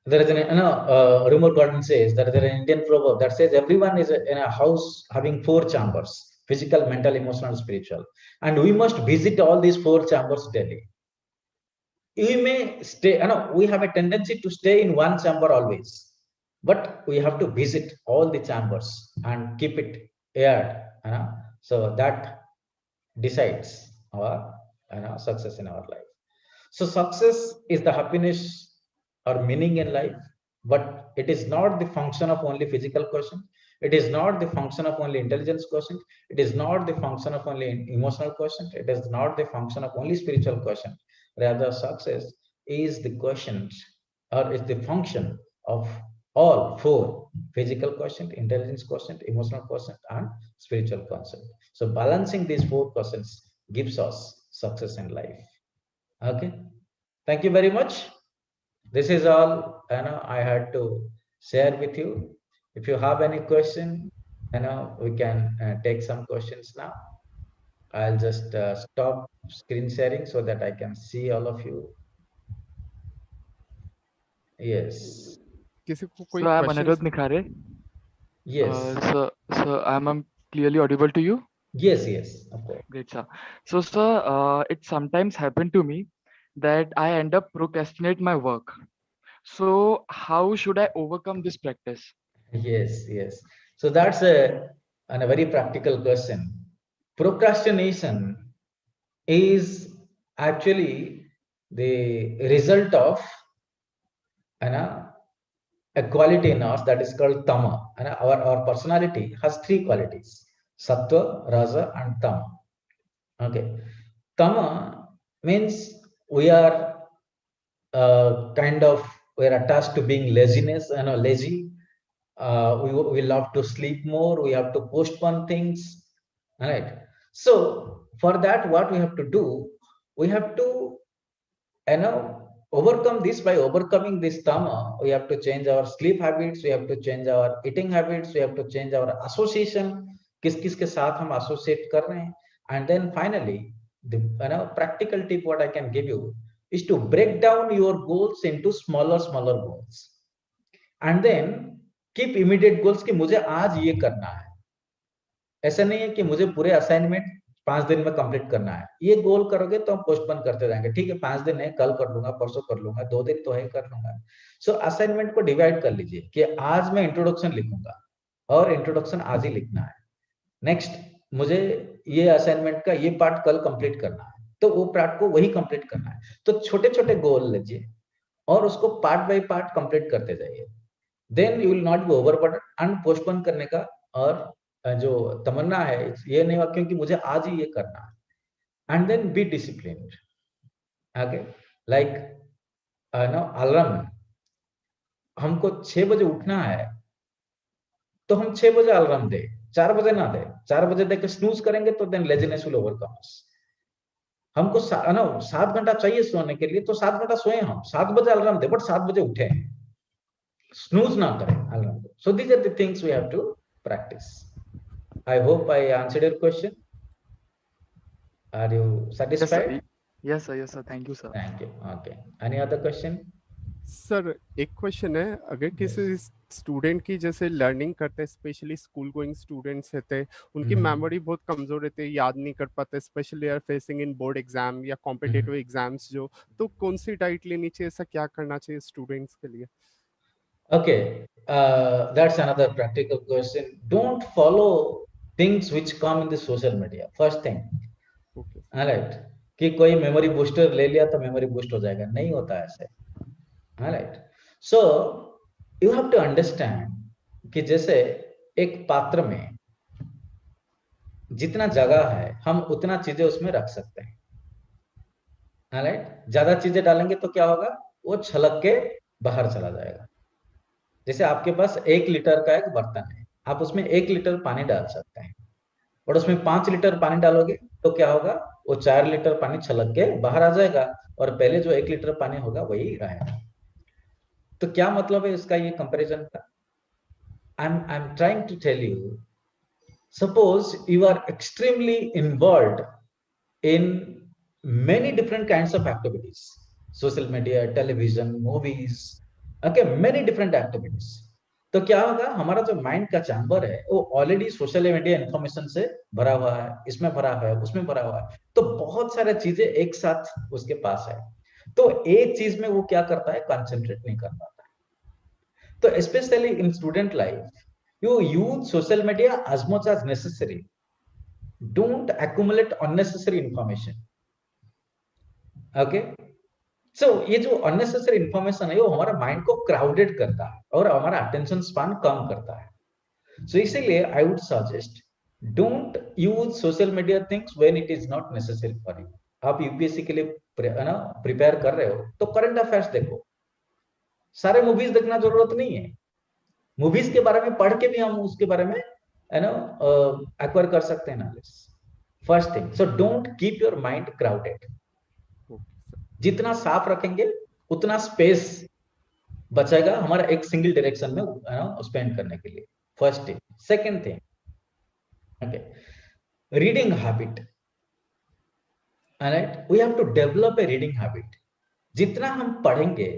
Speaker 2: there is Rumor Gordon says that there is an Indian proverb that says everyone is in a house having 4 chambers: physical, mental, emotional, spiritual. And we must visit all these 4 chambers daily. We may stay, we have a tendency to stay in one chamber always, but we have to visit all the chambers and keep it aired. So that decides our success in our life. So success is the happiness or meaning in life, but it is not the function of only physical quotient. It is not the function of only intelligence quotient. It is not the function of only emotional quotient. It is not the function of only spiritual quotient. Rather, success is the quotient or is the function of all 4: physical quotient, intelligence quotient, emotional quotient, and spiritual quotient. So balancing these 4 quotients gives us success in life. Okay. Thank you very much. This is all I had to share with you. If you have any question, we can take some questions now. I'll just stop screen sharing so that I can see all of you. Yes.
Speaker 1: किसी को कोई
Speaker 7: So I'm
Speaker 1: questions?
Speaker 7: Anirudh Nikhare.
Speaker 2: Yes.
Speaker 7: So I'm clearly audible to you?
Speaker 2: Yes, yes, of course.
Speaker 7: Great, sir. So, sir, it sometimes happened to me that I end up procrastinate my work. So how should I overcome this practice?
Speaker 2: Yes, yes. So that's a very practical question. Procrastination is actually the result of a quality in us that is called tama. And our personality has 3 qualities: sattva, rasa, and tama. Okay. Tama means we are we're attached to being laziness, lazy. We love to sleep more. We have to postpone things. All right. So for that, what we have to do, we have to overcome this. By overcoming this tama, we have to change our sleep habits, we have to change our eating habits, we have to change our association, किस के साथ हम associate कर रहे हैं. And then finally, the practical tip what I can give you is to break down your goals into smaller goals, and then keep immediate goals कि मुझे आज ये करना है. ऐसा नहीं है कि मुझे पूरे असाइनमेंट 5 दिन में कंप्लीट करना है. ये गोल करोगे तो हम पोस्टपोन करते जाएंगे. ठीक है, 5 दिन है, कल कर लूंगा, परसों कर लूंगा, 2 दिन तो है, कर लूंगा. सो असाइनमेंट को डिवाइड कर लीजिए कि आज मैं इंट्रोडक्शन लिखूंगा और इंट्रोडक्शन आज ही लिखना है. नेक्स्ट मुझे ये असाइनमेंट का ये पार्ट कल कंप्लीट करना है, तो वो पार्ट को वही कंप्लीट करना है. तो छोटे छोटे गोल लीजिए और उसको पार्ट बाय पार्ट कंप्लीट करते जाइए. Then you will not be overburden. And postpone करने का और जो तमन्ना है ये नहीं हुआ क्योंकि मुझे आज ही ये करना है. And then be disciplined. Okay, like alarm, हमको 6 बजे उठना है तो हम 6 बजे अलार्म दे, 4 बजे ना दे. 4 बजे देकर स्नूज करेंगे तो देन लेजीनेस विल ओवरकम अस. हमको 7 घंटा चाहिए सोने के लिए, तो 7 घंटा सोए हम, 7 बजे अलार्म दे, बट 7 बजे उठे, स्नूज ना करें अलार्म को. So these are the things we have to practice. I hope I answered your question. Are you
Speaker 7: Yes, sir.
Speaker 2: satisfied?
Speaker 7: Yes, sir. Yes, sir. Thank you, sir.
Speaker 2: Thank you. Okay. Any other question?
Speaker 1: Sir एक question है, अगर किसी student की जैसे learning करते हैं, specially school going students रहते हैं, उनकी मेमोरी बहुत कमजोर रहती है, याद नहीं कर पाते, specially are facing in board exam या कॉम्पिटेटिव एग्जाम्स जो, तो कौन सी डाइट लेनी चाहिए, ऐसा क्या करना चाहिए स्टूडेंट्स के लिए?
Speaker 2: Okay, that's another practical question. Don't follow things which come in the social media. First thing,
Speaker 1: okay
Speaker 2: alright, कि कोई मेमोरी बूस्टर ले लिया तो मेमोरी बूस्ट हो जाएगा, नहीं होता ऐसे. Alright, so you have to understand कि जैसे एक पात्र में जितना जगह है, हम उतना चीजें उसमें रख सकते हैं. Alright, ज्यादा चीजें डालेंगे तो क्या होगा, वो छलक के बाहर चला जाएगा. जैसे आपके पास 1 लीटर का एक बर्तन है, आप उसमें 1 लीटर पानी डाल सकते हैं, और उसमें 5 लीटर पानी डालोगे तो क्या होगा, वो 4 लीटर पानी छलक के बाहर आ जाएगा, और पहले जो 1 लीटर पानी होगा वही रहेगा. तो क्या मतलब है इसका, ये कंपैरिजन का? I'm trying to tell you, suppose you are extremely involved in many different kinds of activities, social media, television, movies, okay, many different activities. तो क्या होगा, हमारा जो माइंड का चैम्बर है वो ऑलरेडी सोशल मीडिया इंफॉर्मेशन से भरा हुआ है, इसमें भरा हुआ है, उसमें भरा हुआ है, तो बहुत सारी चीजें एक साथ उसके पास है, तो एक चीज में वो क्या करता है, कंसंट्रेट नहीं कर पाता. तो specially in student life, you use social media as much as necessary. Don't accumulate unnecessary information. Okay, so ये जो unnecessary information है वो हमारा माइंड को क्राउडेड करता है और हमारा अटेंशन स्पैन कम करता है. So इसीलिए I would suggest don't use social media things when it is not necessary for you. आप यूपीएससी के लिए प्रिपेयर कर रहे हो तो करंट अफेयर्स देखो, सारे मूवीज देखना जरूरत नहीं है, मूवीज के बारे में पढ़ के भी हम उसके बारे में एक्वायर कर सकते हैं knowledge. First thing, so don't keep your mind crowded. जितना साफ रखेंगे उतना स्पेस बचेगा हमारा एक सिंगल डायरेक्शन में स्पेंड करने के लिए. First thing. Second thing, okay, reading habit. Alright, we have to develop a reading habit. जितना हम पढ़ेंगे,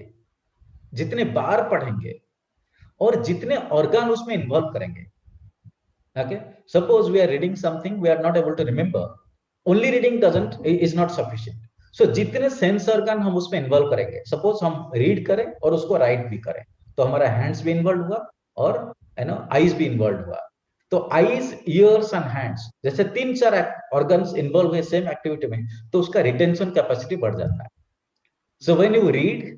Speaker 2: जितने बार पढ़ेंगे और जितने ऑर्गन उसमें इन्वॉल्व करेंगे. Okay, suppose we are reading something we are not able to remember, only reading is not sufficient. So जितने सेंस ऑर्गन हम उसमें इन्वॉल्व करेंगे, सपोज हम रीड करें और उसको राइट भी करें, तो हमारा हैंड्स भी इन्वॉल्व हुआ और आईज भी इन्वॉल्व हुआ. तो आईज, ईयर्स एंड हैंड्स जैसे 3-4 ऑर्गन्स इन्वॉल्व हुए सेम एक्टिविटी में, तो उसका रिटेंशन कैपेसिटी बढ़ जाता है. So when you read,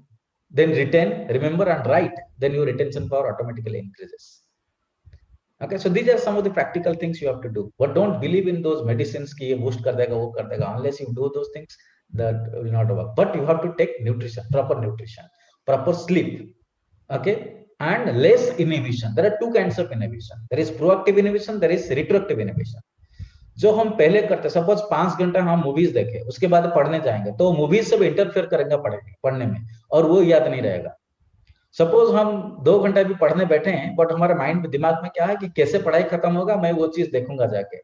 Speaker 2: then retain, remember and write, then your retention power automatically increases. Okay, so these are some of the practical things you have to do, but don't believe in those medicines ki ye boost kar dega, wo kar dega. Unless you do those things, that will not work. But you have to take nutrition, proper sleep, okay, and less inhibition. There are two kinds of inhibition. There is proactive inhibition, there is retroactive inhibition. जो हम पहले करते, suppose 5 घंटा हम movies देखे, उसके बाद पढ़ने जाएंगे तो मूवीज से भी इंटरफेयर करेंगे पढ़ने में, और वो याद नहीं रहेगा. सपोज हम 2 घंटा भी पढ़ने बैठे हैं, बट हमारे माइंड में, दिमाग में क्या है कि कैसे पढ़ाई खत्म होगा, मैं वो चीज देखूंगा जाके,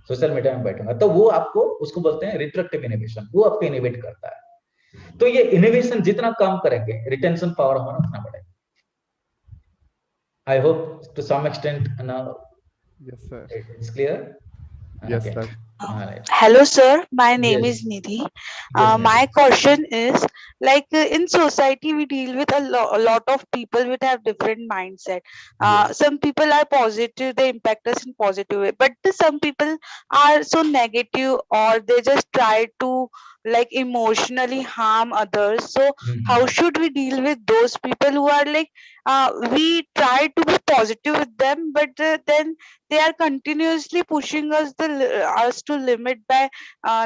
Speaker 2: सोशल मीडिया में बैठूंगा, तो वो आपको, उसको बोलते हैं रिट्रोएक्टिव इनहिबिशन, वो आपको इनहिबिट करता है. तो ये इनहिबिशन जितना कम करेंगे, रिटेंशन पावर हमारा उतना बढ़ेगा. I hope to some extent now
Speaker 1: yes sir.
Speaker 2: It's clear.
Speaker 1: Yes
Speaker 2: Okay.
Speaker 1: Sir.
Speaker 2: All right.
Speaker 6: Hello, sir. My name
Speaker 2: Yes.
Speaker 6: is Nidhi.
Speaker 2: Yes,
Speaker 6: My
Speaker 2: Nidhi.
Speaker 6: question is, like in society, we deal with a lot of people which have different mindset.
Speaker 2: Yes.
Speaker 6: Some people are positive; they impact us in positive way. But some people are so negative, or they just try to like emotionally harm others. So, how should we deal with those people who are like, we try to be positive with them, but then they are continuously pushing us to limit by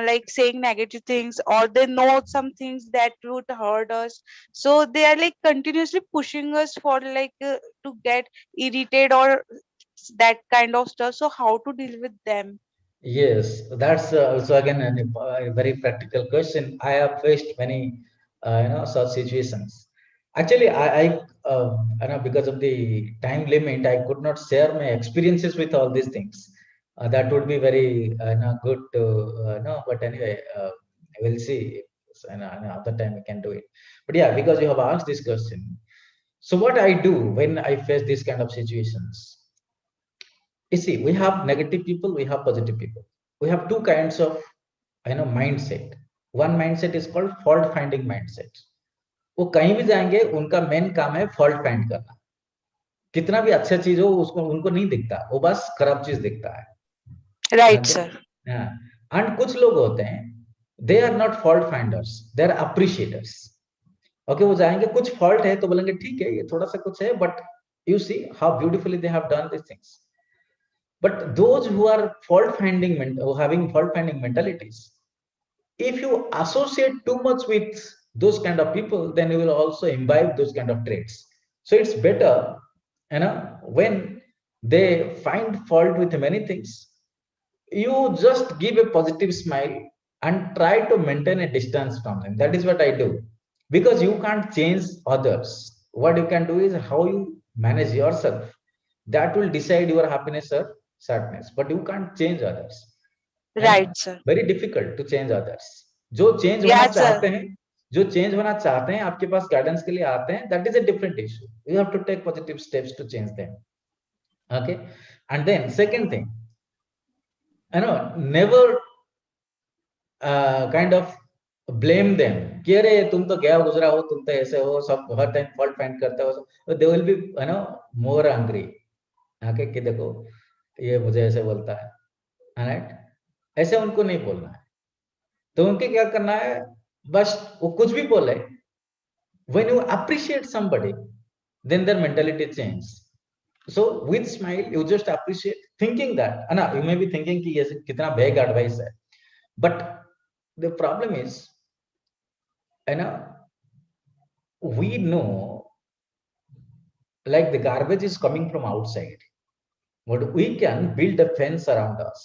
Speaker 6: like saying negative things, or they know some things that would hurt us, so they are like continuously pushing us for like to get irritated or that kind of stuff. So how to deal with them?
Speaker 2: Yes, that's also again a very practical question. I have faced many, such situations. Actually, because of the time limit, I could not share my experiences with all these things. That would be very, good to know. But anyway, we'll see. So, another time we can do it. But yeah, because you have asked this question, so what I do when I face these kind of situations, you see, we have negative people, we have positive people. We have two kinds of mindset. One mindset is called fault finding mindset. वो कहीं भी जाएंगे उनका main काम है fault find करना. कितना भी अच्छा चीज हो उसको उनको नहीं दिखता, वो बस खराब चीज दिखता है.
Speaker 6: Right,
Speaker 2: Okay?
Speaker 6: sir.
Speaker 2: एंड कुछ लोग होते हैं, they are not fault finders, they are appreciators. Okay, वो जाएंगे कुछ फॉल्ट है तो बोलेंगे ठीक है ये थोड़ा सा कुछ है, but you see how beautifully they have done this things. But those who are fault finding, having fault finding mentalities, if you associate too much with those kind of people, then you will also imbibe those kind of traits. So it's better, when they find fault with many things, you just give a positive smile and try to maintain a distance from them. That is what I do, because you can't change others. What you can do is how you manage yourself. That will decide your happiness or sadness, but you can't change others.
Speaker 6: Right, sir.
Speaker 2: Very difficult to change others. जो change होना
Speaker 6: Yeah,
Speaker 2: चाहते
Speaker 6: sir.
Speaker 2: हैं, जो change होना चाहते हैं, आपके पास guidance के लिए आते हैं, that is a different issue. You have to take positive steps to change them. Okay, and then second thing, never kind of blame them कि अरे तुम तो गया गुजरा हो, तुम तो ऐसे हो, सब हर टाइम फॉल्ट फाइंड करते हो. They will be more angry. Okay, कि देखो ये मुझे ऐसे बोलता है, राइट? ऐसे उनको नहीं बोलना है. तो उनके क्या करना है, बस वो कुछ भी बोले, when you appreciate somebody, then their mentality changes. So with smile you just appreciate, thinking that you may be thinking कि ये कितना vague advice है, but the problem is, we know like the garbage is coming from outside, but we can build a fence around us.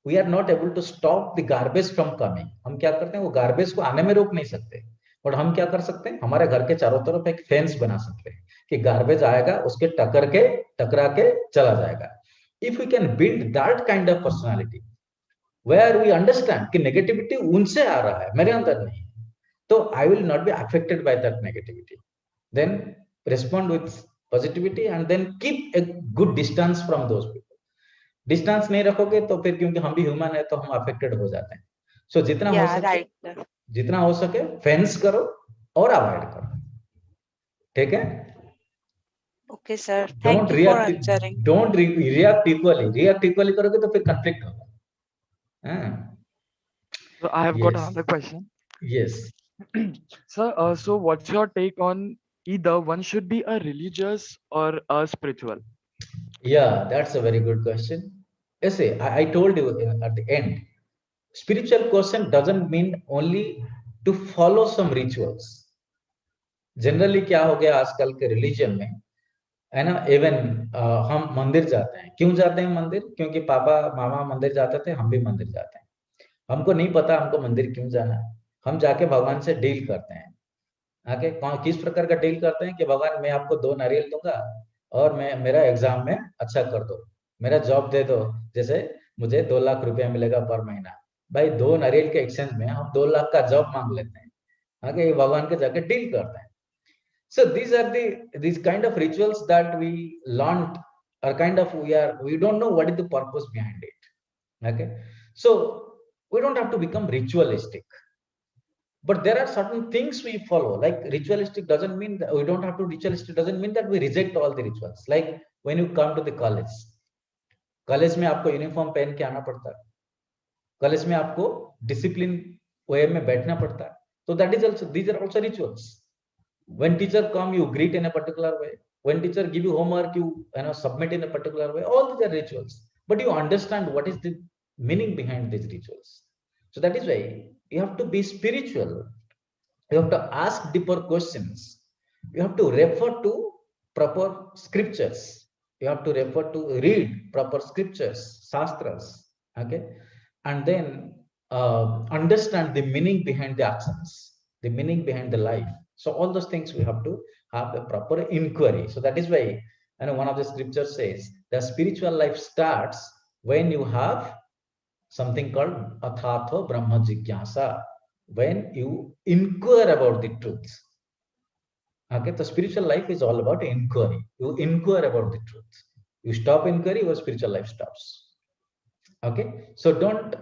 Speaker 2: We are not able to stop the garbage from coming. हम क्या करते हैं, वो garbage को आने में रोक नहीं सकते, और हम क्या कर सकते हैं, हमारे घर के चारों तरफ एक फेंस बना सकते हैं कि garbage आएगा उसके टकरा के चला जाएगा. If we can build that kind of personality where we understand कि negativity उनसे आ रहा है, मेरे अंदर नहीं, तो I will not be affected by that negativity. Then respond with positivity and then keep a good distance from those people. Distance नहीं रखोगे तो फिर, क्योंकि हम भी ह्यूमन है, तो हम अफेक्टेड हो जाते हैं. सो जितना हो सके,
Speaker 6: Right, sir.
Speaker 2: जितना हो सके फेंस करो और अवॉइड करो. ठीक है?
Speaker 6: Okay, sir. Thank you for answering.
Speaker 2: Don't react equally. React equally करोगे तो फिर कंफ्लिक्ट होगा.
Speaker 7: So I have got another question.
Speaker 2: Yes.
Speaker 7: Sir, so what's your take on either one should be a religious or a spiritual?
Speaker 2: Yeah, that's a very good question. Yes, I told you at the end, spiritual question doesn't mean only to follow some rituals. Generally क्या हो गया आजकल के religion में, है ना, even हम मंदिर जाते हैं. क्यों जाते हैं मंदिर? क्योंकि पापा मामा मंदिर जाते थे, हम भी मंदिर जाते हैं. हमको नहीं पता हमको मंदिर क्यों जाना है. हम जाके भगवान से डील करते हैं. आके किस प्रकार का डील करते हैं कि भगवान मैं आपको 2 नारियल दूंगा और मैं मेरा एग्जाम में अच्छा कर दो, मेरा जॉब दे दो, जैसे मुझे 2 लाख रुपया मिलेगा पर महीना. भाई 2 नारियल के एक्सचेंज में हम 2 लाख का जॉब मांग लेते हैं. आगे भगवान के जाके डील करते हैं. So these are these kind of rituals that we learned, or kind of we don't know what is the purpose behind it. Okay, so we don't have to become ritualistic, but there are certain things we follow. Like ritualistic doesn't mean that we don't have to. Ritualistic doesn't mean that we reject all the rituals. Like when you come to the college में आपको uniform पहन के आना पड़ता है. College में आपको discipline way में बैठना पड़ता है. तो that is also, these are also rituals. When teacher come, you greet in a particular way. When teacher give you homework, you submit in a particular way. All these are rituals, but you understand what is the meaning behind these rituals. So that is why you have to be spiritual. You have to ask deeper questions. You have to refer to proper scriptures. You have to read proper scriptures, shastras. Okay, and then understand the meaning behind the actions, the meaning behind the life. So all those things we have to have a proper inquiry. So that is why, one of the scriptures says the spiritual life starts when you have something called athatho brahma jigyasa, when you inquire about the truth. Okay, the spiritual life is all about inquiry. You inquire about the truth. You stop inquiry, your spiritual life stops. Okay, so don't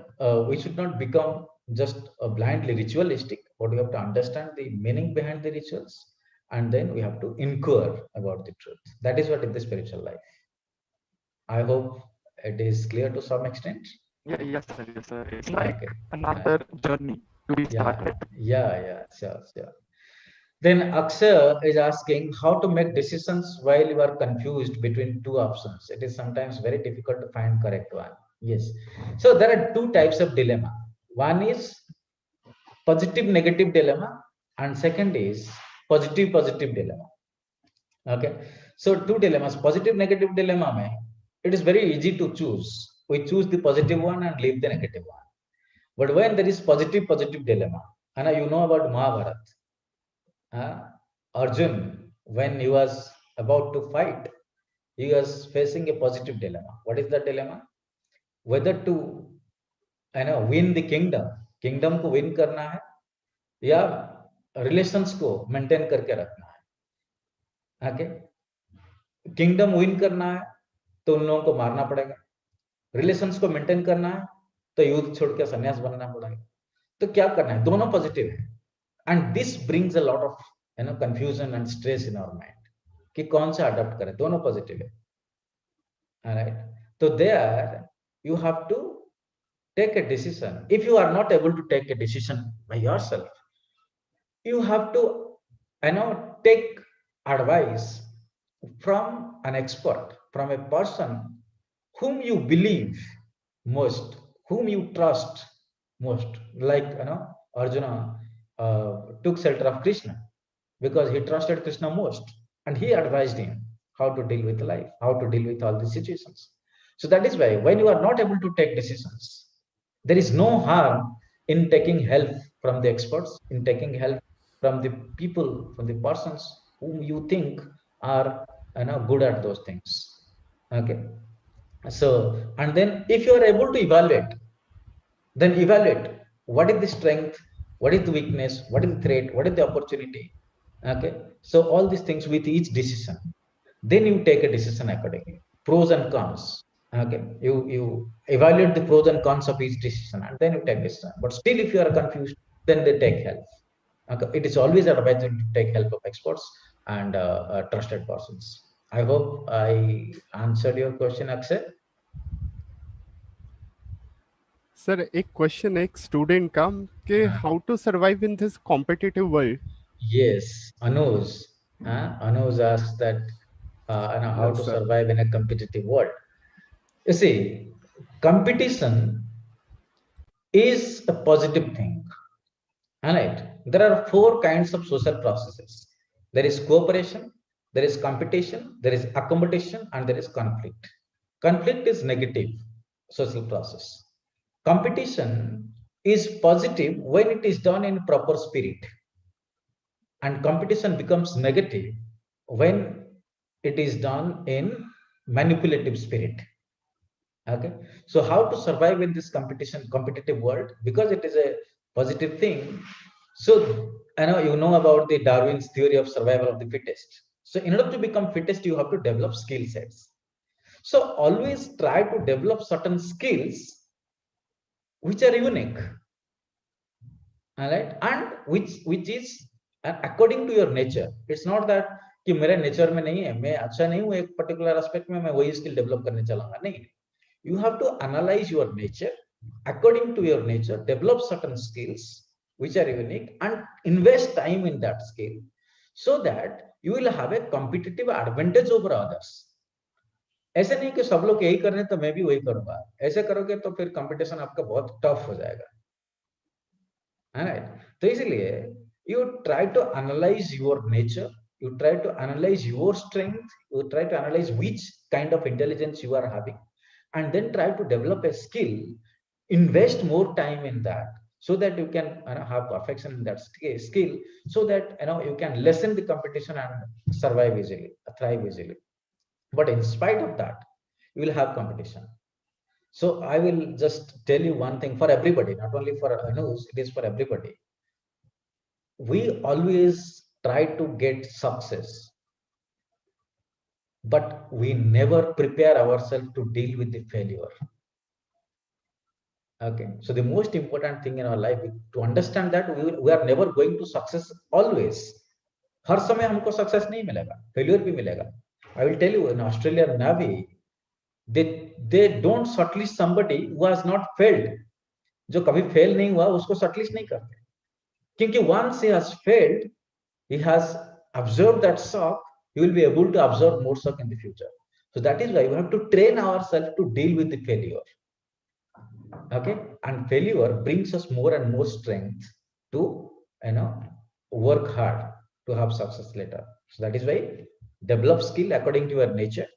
Speaker 2: we should not become just blindly ritualistic, but we have to understand the meaning behind the rituals, and then we have to inquire about the truth. That is what is the spiritual life. I hope it is clear to some extent.
Speaker 7: Yeah, yes, sir. Yes, sir. It's like
Speaker 2: Okay.
Speaker 7: another journey to be
Speaker 2: Yeah,
Speaker 7: started.
Speaker 2: yeah, sure. Then Akshay is asking how to make decisions while you are confused between two options. It is sometimes very difficult to find correct one. Yes. So there are two types of dilemma. One is positive negative dilemma, and second is positive dilemma. Okay. So two dilemmas. Positive negative dilemma mein, it is very easy to choose. We choose the positive one and leave the negative one. But when there is positive dilemma, and you know about Mahabharata, Arjun, when he was about to fight, he was facing a positive dilemma. What is the dilemma? Whether to win the kingdom को win करना है या relations को maintain करके रखना है. Okay, kingdom win करना है तो उन लोगों को मारना पड़ेगा. Relations को maintain करना है तो युद्ध छोड़ के सन्यास बनना पड़ेगा. तो क्या करना है? दोनों पॉजिटिव है. And this brings a lot of confusion and stress in our mind कि कौन सा अडॉप्ट करें. दोनों पॉजिटिव है. Alright, so there you have to take a decision. If you are not able to take a decision by yourself, you have to take advice from an expert, from a person whom you believe most, whom you trust most. Like Arjuna took shelter of Krishna because he trusted Krishna most, and he advised him how to deal with life, how to deal with all these situations. So that is why when you are not able to take decisions, there is no harm in taking help from the experts, in taking help from the people, from the persons whom you think are good at those things. Okay. So, and then if you are able to evaluate, then evaluate what is the strength, what is the weakness, what is the threat, what is the opportunity. Okay. So all these things with each decision, then you take a decision accordingly. Pros and cons. Okay. You evaluate the pros and cons of each decision, and then you take decision. But still, if you are confused, then they take help. Okay. It is always advisable to take help of experts and trusted persons. I hope I answered your question, Akshay.
Speaker 1: Sir एक question एक student का कि how to survive in this competitive world.
Speaker 2: Yes, Anuj asked that how to survive in a competitive world. You see, competition is a positive thing. Alright, there are 4 kinds of social processes. There is cooperation, there is competition, there is accommodation, and there is conflict. Conflict is negative social process. Competition is positive when it is done in proper spirit, and competition becomes negative when it is done in manipulative spirit. Okay, so how to survive in this competitive world? Because it is a positive thing. So you know about the Darwin's theory of survival of the fittest. So in order to become fittest, you have to develop skill sets. So always try to develop certain skills which are unique, all right, and which is according to your nature. It's not that कि मेरे nature में नहीं है, मैं अच्छा नहीं हूँ एक पर्टिकुलर एस्पेक्ट में, मैं वही स्किल डेवलप करने चलाऊंगा. नहीं, you have to analyze your nature. According to your nature, develop certain skills which are unique and invest time in that skill so that you will have a competitive advantage over others. ऐसे नहीं कि सब लोग यही कर रहे हैं तो मैं भी वही करूंगा. ऐसे करोगे तो फिर कंपटीशन आपका बहुत टफ हो जाएगा. Alright, तो इसलिए you try to analyze your nature, you try to analyze your strength, you try to analyze which kind of intelligence you are having, and then try to develop a skill, invest more time in that, so that you can have perfection in that skill, so that you can lessen the competition and survive easily, thrive easily. But in spite of that, you will have competition. So I will just tell you one thing for everybody, not only for Anuj, it is for everybody. We always try to get success, but we never prepare ourselves to deal with the failure. Okay, so the most important thing in our life is to understand that we are never going to success always. हर समय हमको success नहीं मिलेगा, failure भी मिलेगा. I will tell you, in Australian Navy, they don't shortlist somebody who has not failed. जो कभी fail नहीं हुआ उसको shortlist नहीं करते, क्योंकि once he has failed, he has absorbed that shock, he will be able to absorb more shock in the future. So that is why we have to train ourselves to deal with the failure. Okay, and failure brings us more and more strength to work hard to have success later. So that is why develop skill according to your nature,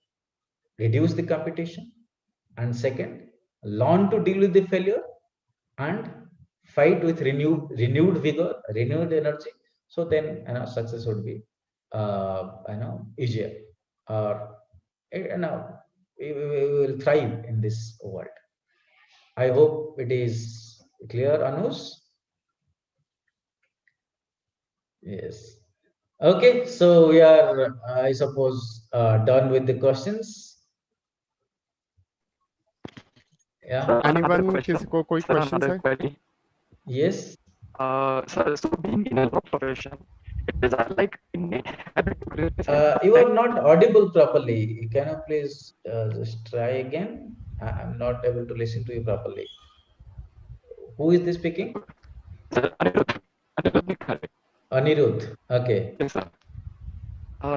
Speaker 2: reduce the competition, and second, learn to deal with the failure and fight with renewed vigor, renewed energy. So then success would be easier, or we will thrive in this world. I hope it is clear, Anush. Yes. Okay, so we are, I suppose, done with the questions. Yeah.
Speaker 7: Sir, another
Speaker 1: Anyone
Speaker 7: question.
Speaker 1: किसी को कोई
Speaker 7: Sir,
Speaker 1: questions
Speaker 7: another
Speaker 1: है?
Speaker 7: query.
Speaker 2: Yes.
Speaker 7: Sir, so being in a law profession, it is like innate habit to criticize.
Speaker 2: You are not audible properly. Can you please just try again? I'm not able to listen to you properly. Who is this speaking?
Speaker 7: Sir, Anirudh Nikhare.
Speaker 2: Anirudh. Okay.
Speaker 7: Yes, sir.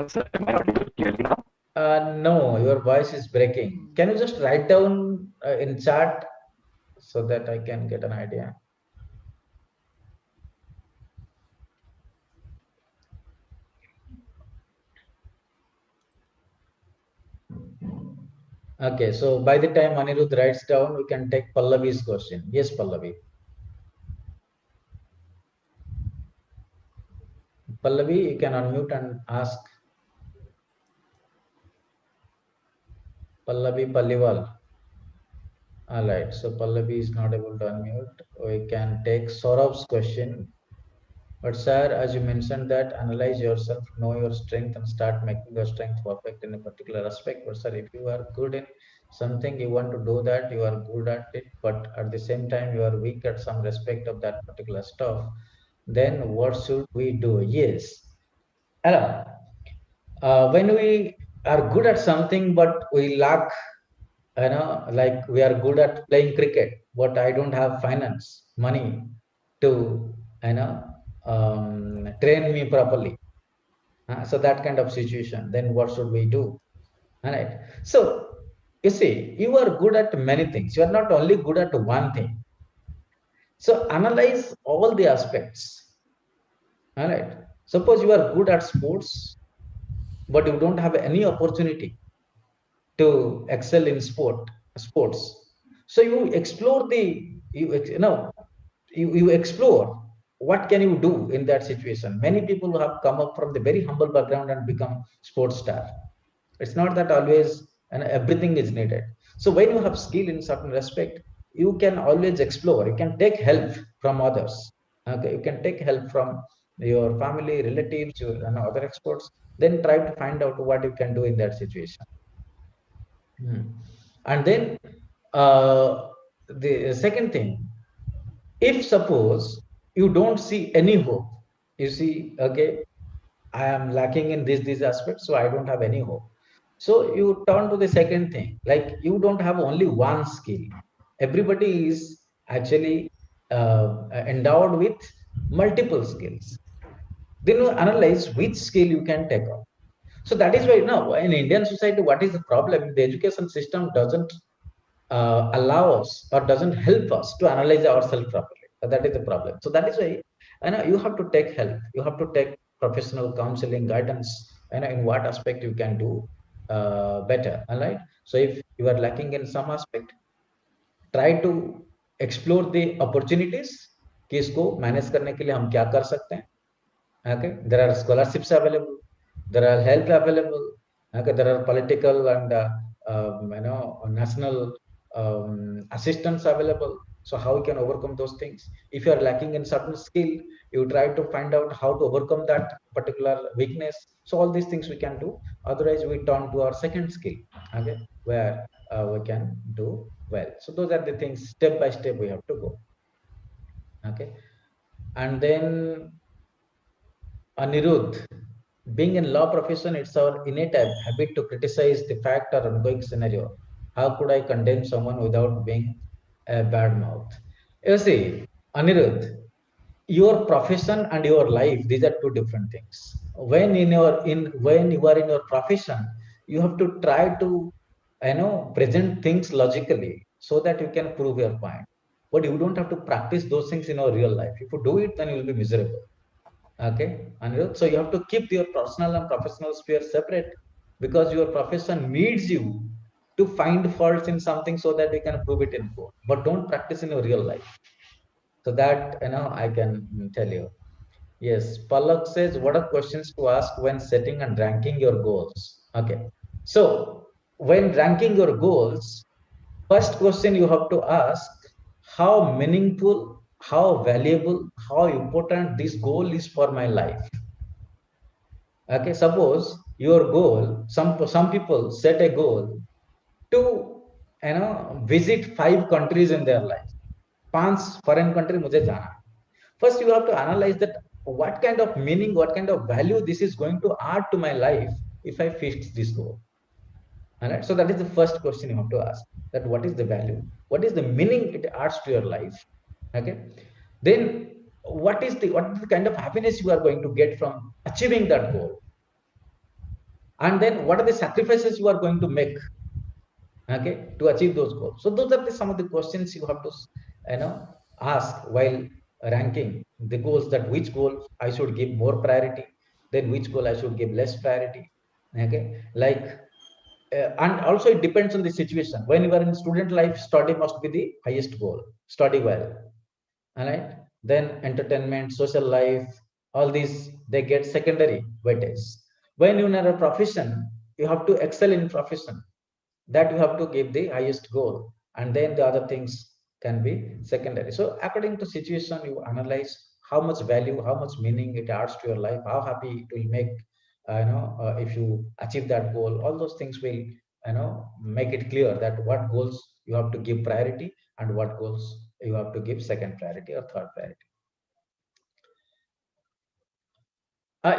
Speaker 7: Sir, am I audible clearly now?
Speaker 2: No, your voice is breaking. Can you just write down in chat so that I can get an idea? Okay, so by the time Anirudh writes down, we can take Pallavi's question. Yes, Pallavi. Pallavi, you can unmute and ask. Pallavi Pallival. All right, so Pallavi is not able to unmute. We can take Saurav's question. But sir, as you mentioned that analyze yourself, know your strength, and start making your strength perfect in a particular aspect. But sir, if you are good in something, you want to do that, you are good at it, but at the same time you are weak at some respect of that particular stuff, then what should we do? Yes. Hello. When we are good at something, but we lack, like we are good at playing cricket, but I don't have finance, money to, train me properly. So that kind of situation, then what should we do? All right. So you see, you are good at many things. You are not only good at one thing. So analyze all the aspects. All right. Suppose you are good at sports, but you don't have any opportunity to excel in sports. So you explore you explore what can you do in that situation. Many people have come up from the very humble background and become sports star. It's not that always everything is needed. So when you have skill in certain respect, you can always explore. You can take help from others. Okay, you can take help from your family, relatives, your other experts. Then try to find out what you can do in that situation. And then the second thing, if suppose you don't see any hope, you see, okay, I am lacking in these aspects, so I don't have any hope. So you turn to the second thing, like you don't have only one skill. Everybody is actually endowed with multiple skills. Then you analyze which skill you can take up. So that is why now in Indian society, what is the problem? The education system doesn't allow us or doesn't help us to analyze ourselves properly. That is the problem. So that is why you have to take help. You have to take professional counseling guidance. In what aspect you can do. better. All right. So if you are lacking in some aspect, try to explore the opportunities कि इसको manage करने के लिए हम क्या कर सकते हैं. Okay, there are scholarships available, there are help available. Okay, there are political and national assistance available. So how you can overcome those things? If you are lacking in certain skill, you try to find out how to overcome that particular weakness. So all these things we can do. Otherwise, we turn to our second skill. Okay, where we can do well. So those are the things step by step we have to go. Okay, and then Anirudh, being in law profession, it's our innate habit to criticize the fact or ongoing scenario. How could I condemn someone without being a bad mouth? You see, Anirudh, your profession and your life, these are two different things. When you are in your profession, you have to try to present things logically so that you can prove your point. But you don't have to practice those things in your real life. If you do it, then you will be miserable. Okay, Anirudh. So you have to keep your personal and professional sphere separate, because your profession needs you to find faults in something so that you can prove it in court. But don't practice in your real life. So that I can tell you. Yes, Palak says, what are questions to ask when setting and ranking your goals? Okay, so when ranking your goals, first question you have to ask, how meaningful, how valuable, how important this goal is for my life. Okay, suppose your goal, some people set a goal to visit 5 countries in their life. 5 foreign country mujhe jana. First, you have to analyze that what kind of meaning, what kind of value this is going to add to my life if I fix this goal. All right. So that is the first question you have to ask. That what is the value? What is the meaning it adds to your life? Okay. Then what is the kind of happiness you are going to get from achieving that goal? And then what are the sacrifices you are going to make? Okay, to achieve those goals. So those are some of the questions you have to ask while ranking the goals, that which goal I should give more priority, then which goal I should give less priority. Okay, like and also it depends on the situation. When you are in student life, study must be the highest goal. Study well. All right. Then entertainment, social life, all these, they get secondary weightage. When you are a profession, you have to excel in profession. That you have to give the highest goal, and then the other things can be secondary. So according to situation, you analyze how much value, how much meaning it adds to your life, how happy it will make if you achieve that goal. All those things will make it clear that what goals you have to give priority and what goals you have to give second priority or third priority.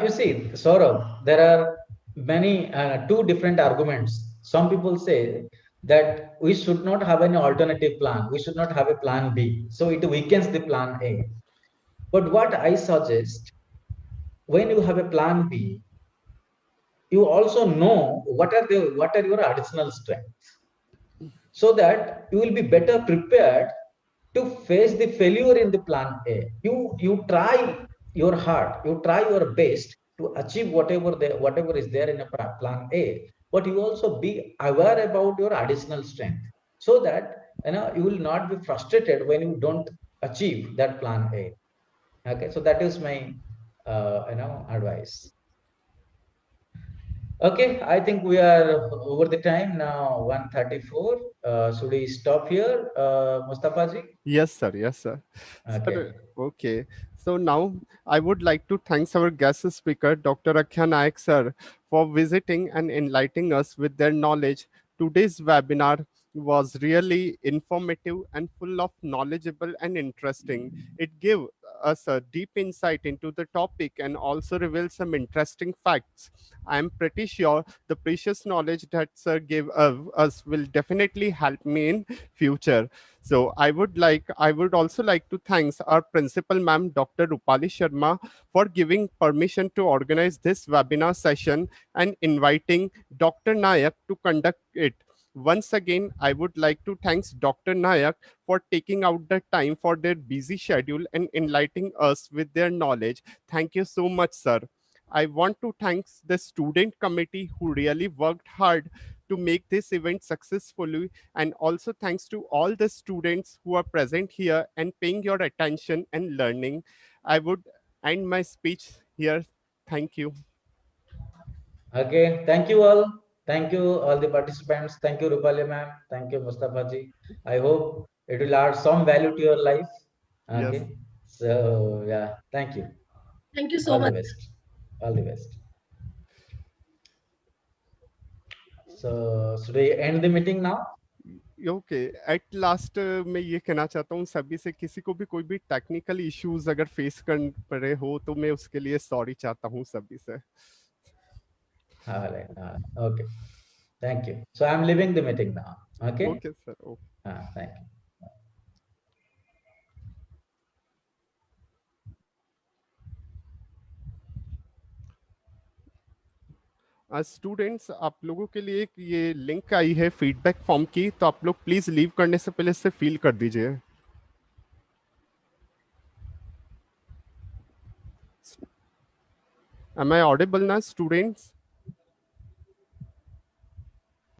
Speaker 2: You see, Saurabh, there are many two different arguments. Some people say that we should not have any alternative plan. We should not have a plan B. So it weakens the plan A. But what I suggest, when you have a plan B, you also know what are your additional strengths, so that you will be better prepared to face the failure in the plan A. You try your hard, you try your best to achieve whatever is there in a plan A, but you also be aware about your additional strength, so that you will not be frustrated when you don't achieve that plan A. Okay, so that is my advice. Okay, I think we are over the time now, 1:34. Should we stop here, Mustafa ji?
Speaker 1: Yes, sir. Yes, sir.
Speaker 2: Okay.
Speaker 1: Sir, okay. So now I would like to thank our guest speaker, Dr. Akhya Naik, sir, for visiting and enlightening us with their knowledge. Today's webinar was really informative and full of knowledgeable and interesting. It gave us a deep insight into the topic and also revealed some interesting facts. I am pretty sure the precious knowledge that sir gave us will definitely help me in future. So I would also like to thank our principal ma'am, Dr. Rupali Sharma, for giving permission to organize this webinar session and inviting Dr. Nayak to conduct it. Once again, I would like to thank Dr. Nayak for taking out the time for their busy schedule and enlightening us with their knowledge. Thank you so much, sir. I want to thank the student committee who really worked hard to make this event successfully, and also thanks to all the students who are present here and paying your attention and learning. I would end my speech here. Thank you.
Speaker 2: Okay, thank you all. Thank you all the participants. Thank you Rupali ma'am. Thank you Mustafa ji. I hope it will add some value to your life.
Speaker 1: Yes.
Speaker 2: Okay. So yeah, thank you.
Speaker 3: Thank you so
Speaker 2: All the
Speaker 3: much.
Speaker 2: best. All the best. So should we end the meeting now?
Speaker 1: Okay at last मैं ये कहना चाहता हूँ सभी से, किसी को भी कोई भी टेक्निकल इश्यूज अगर फेस कर पड़े हो तो मैं उसके लिए सॉरी चाहता हूँ सभी से.
Speaker 2: All right. Okay. Thank you. So I'm leaving the meeting now. Okay.
Speaker 1: Okay sir. Okay.
Speaker 2: Thank you.
Speaker 1: Students, आप लोगों के लिए एक ये लिंक आई है फीडबैक फॉर्म की, तो आप लोग प्लीज लीव करने से पहले इसे फिल कर दीजिए. Am I audible now, students?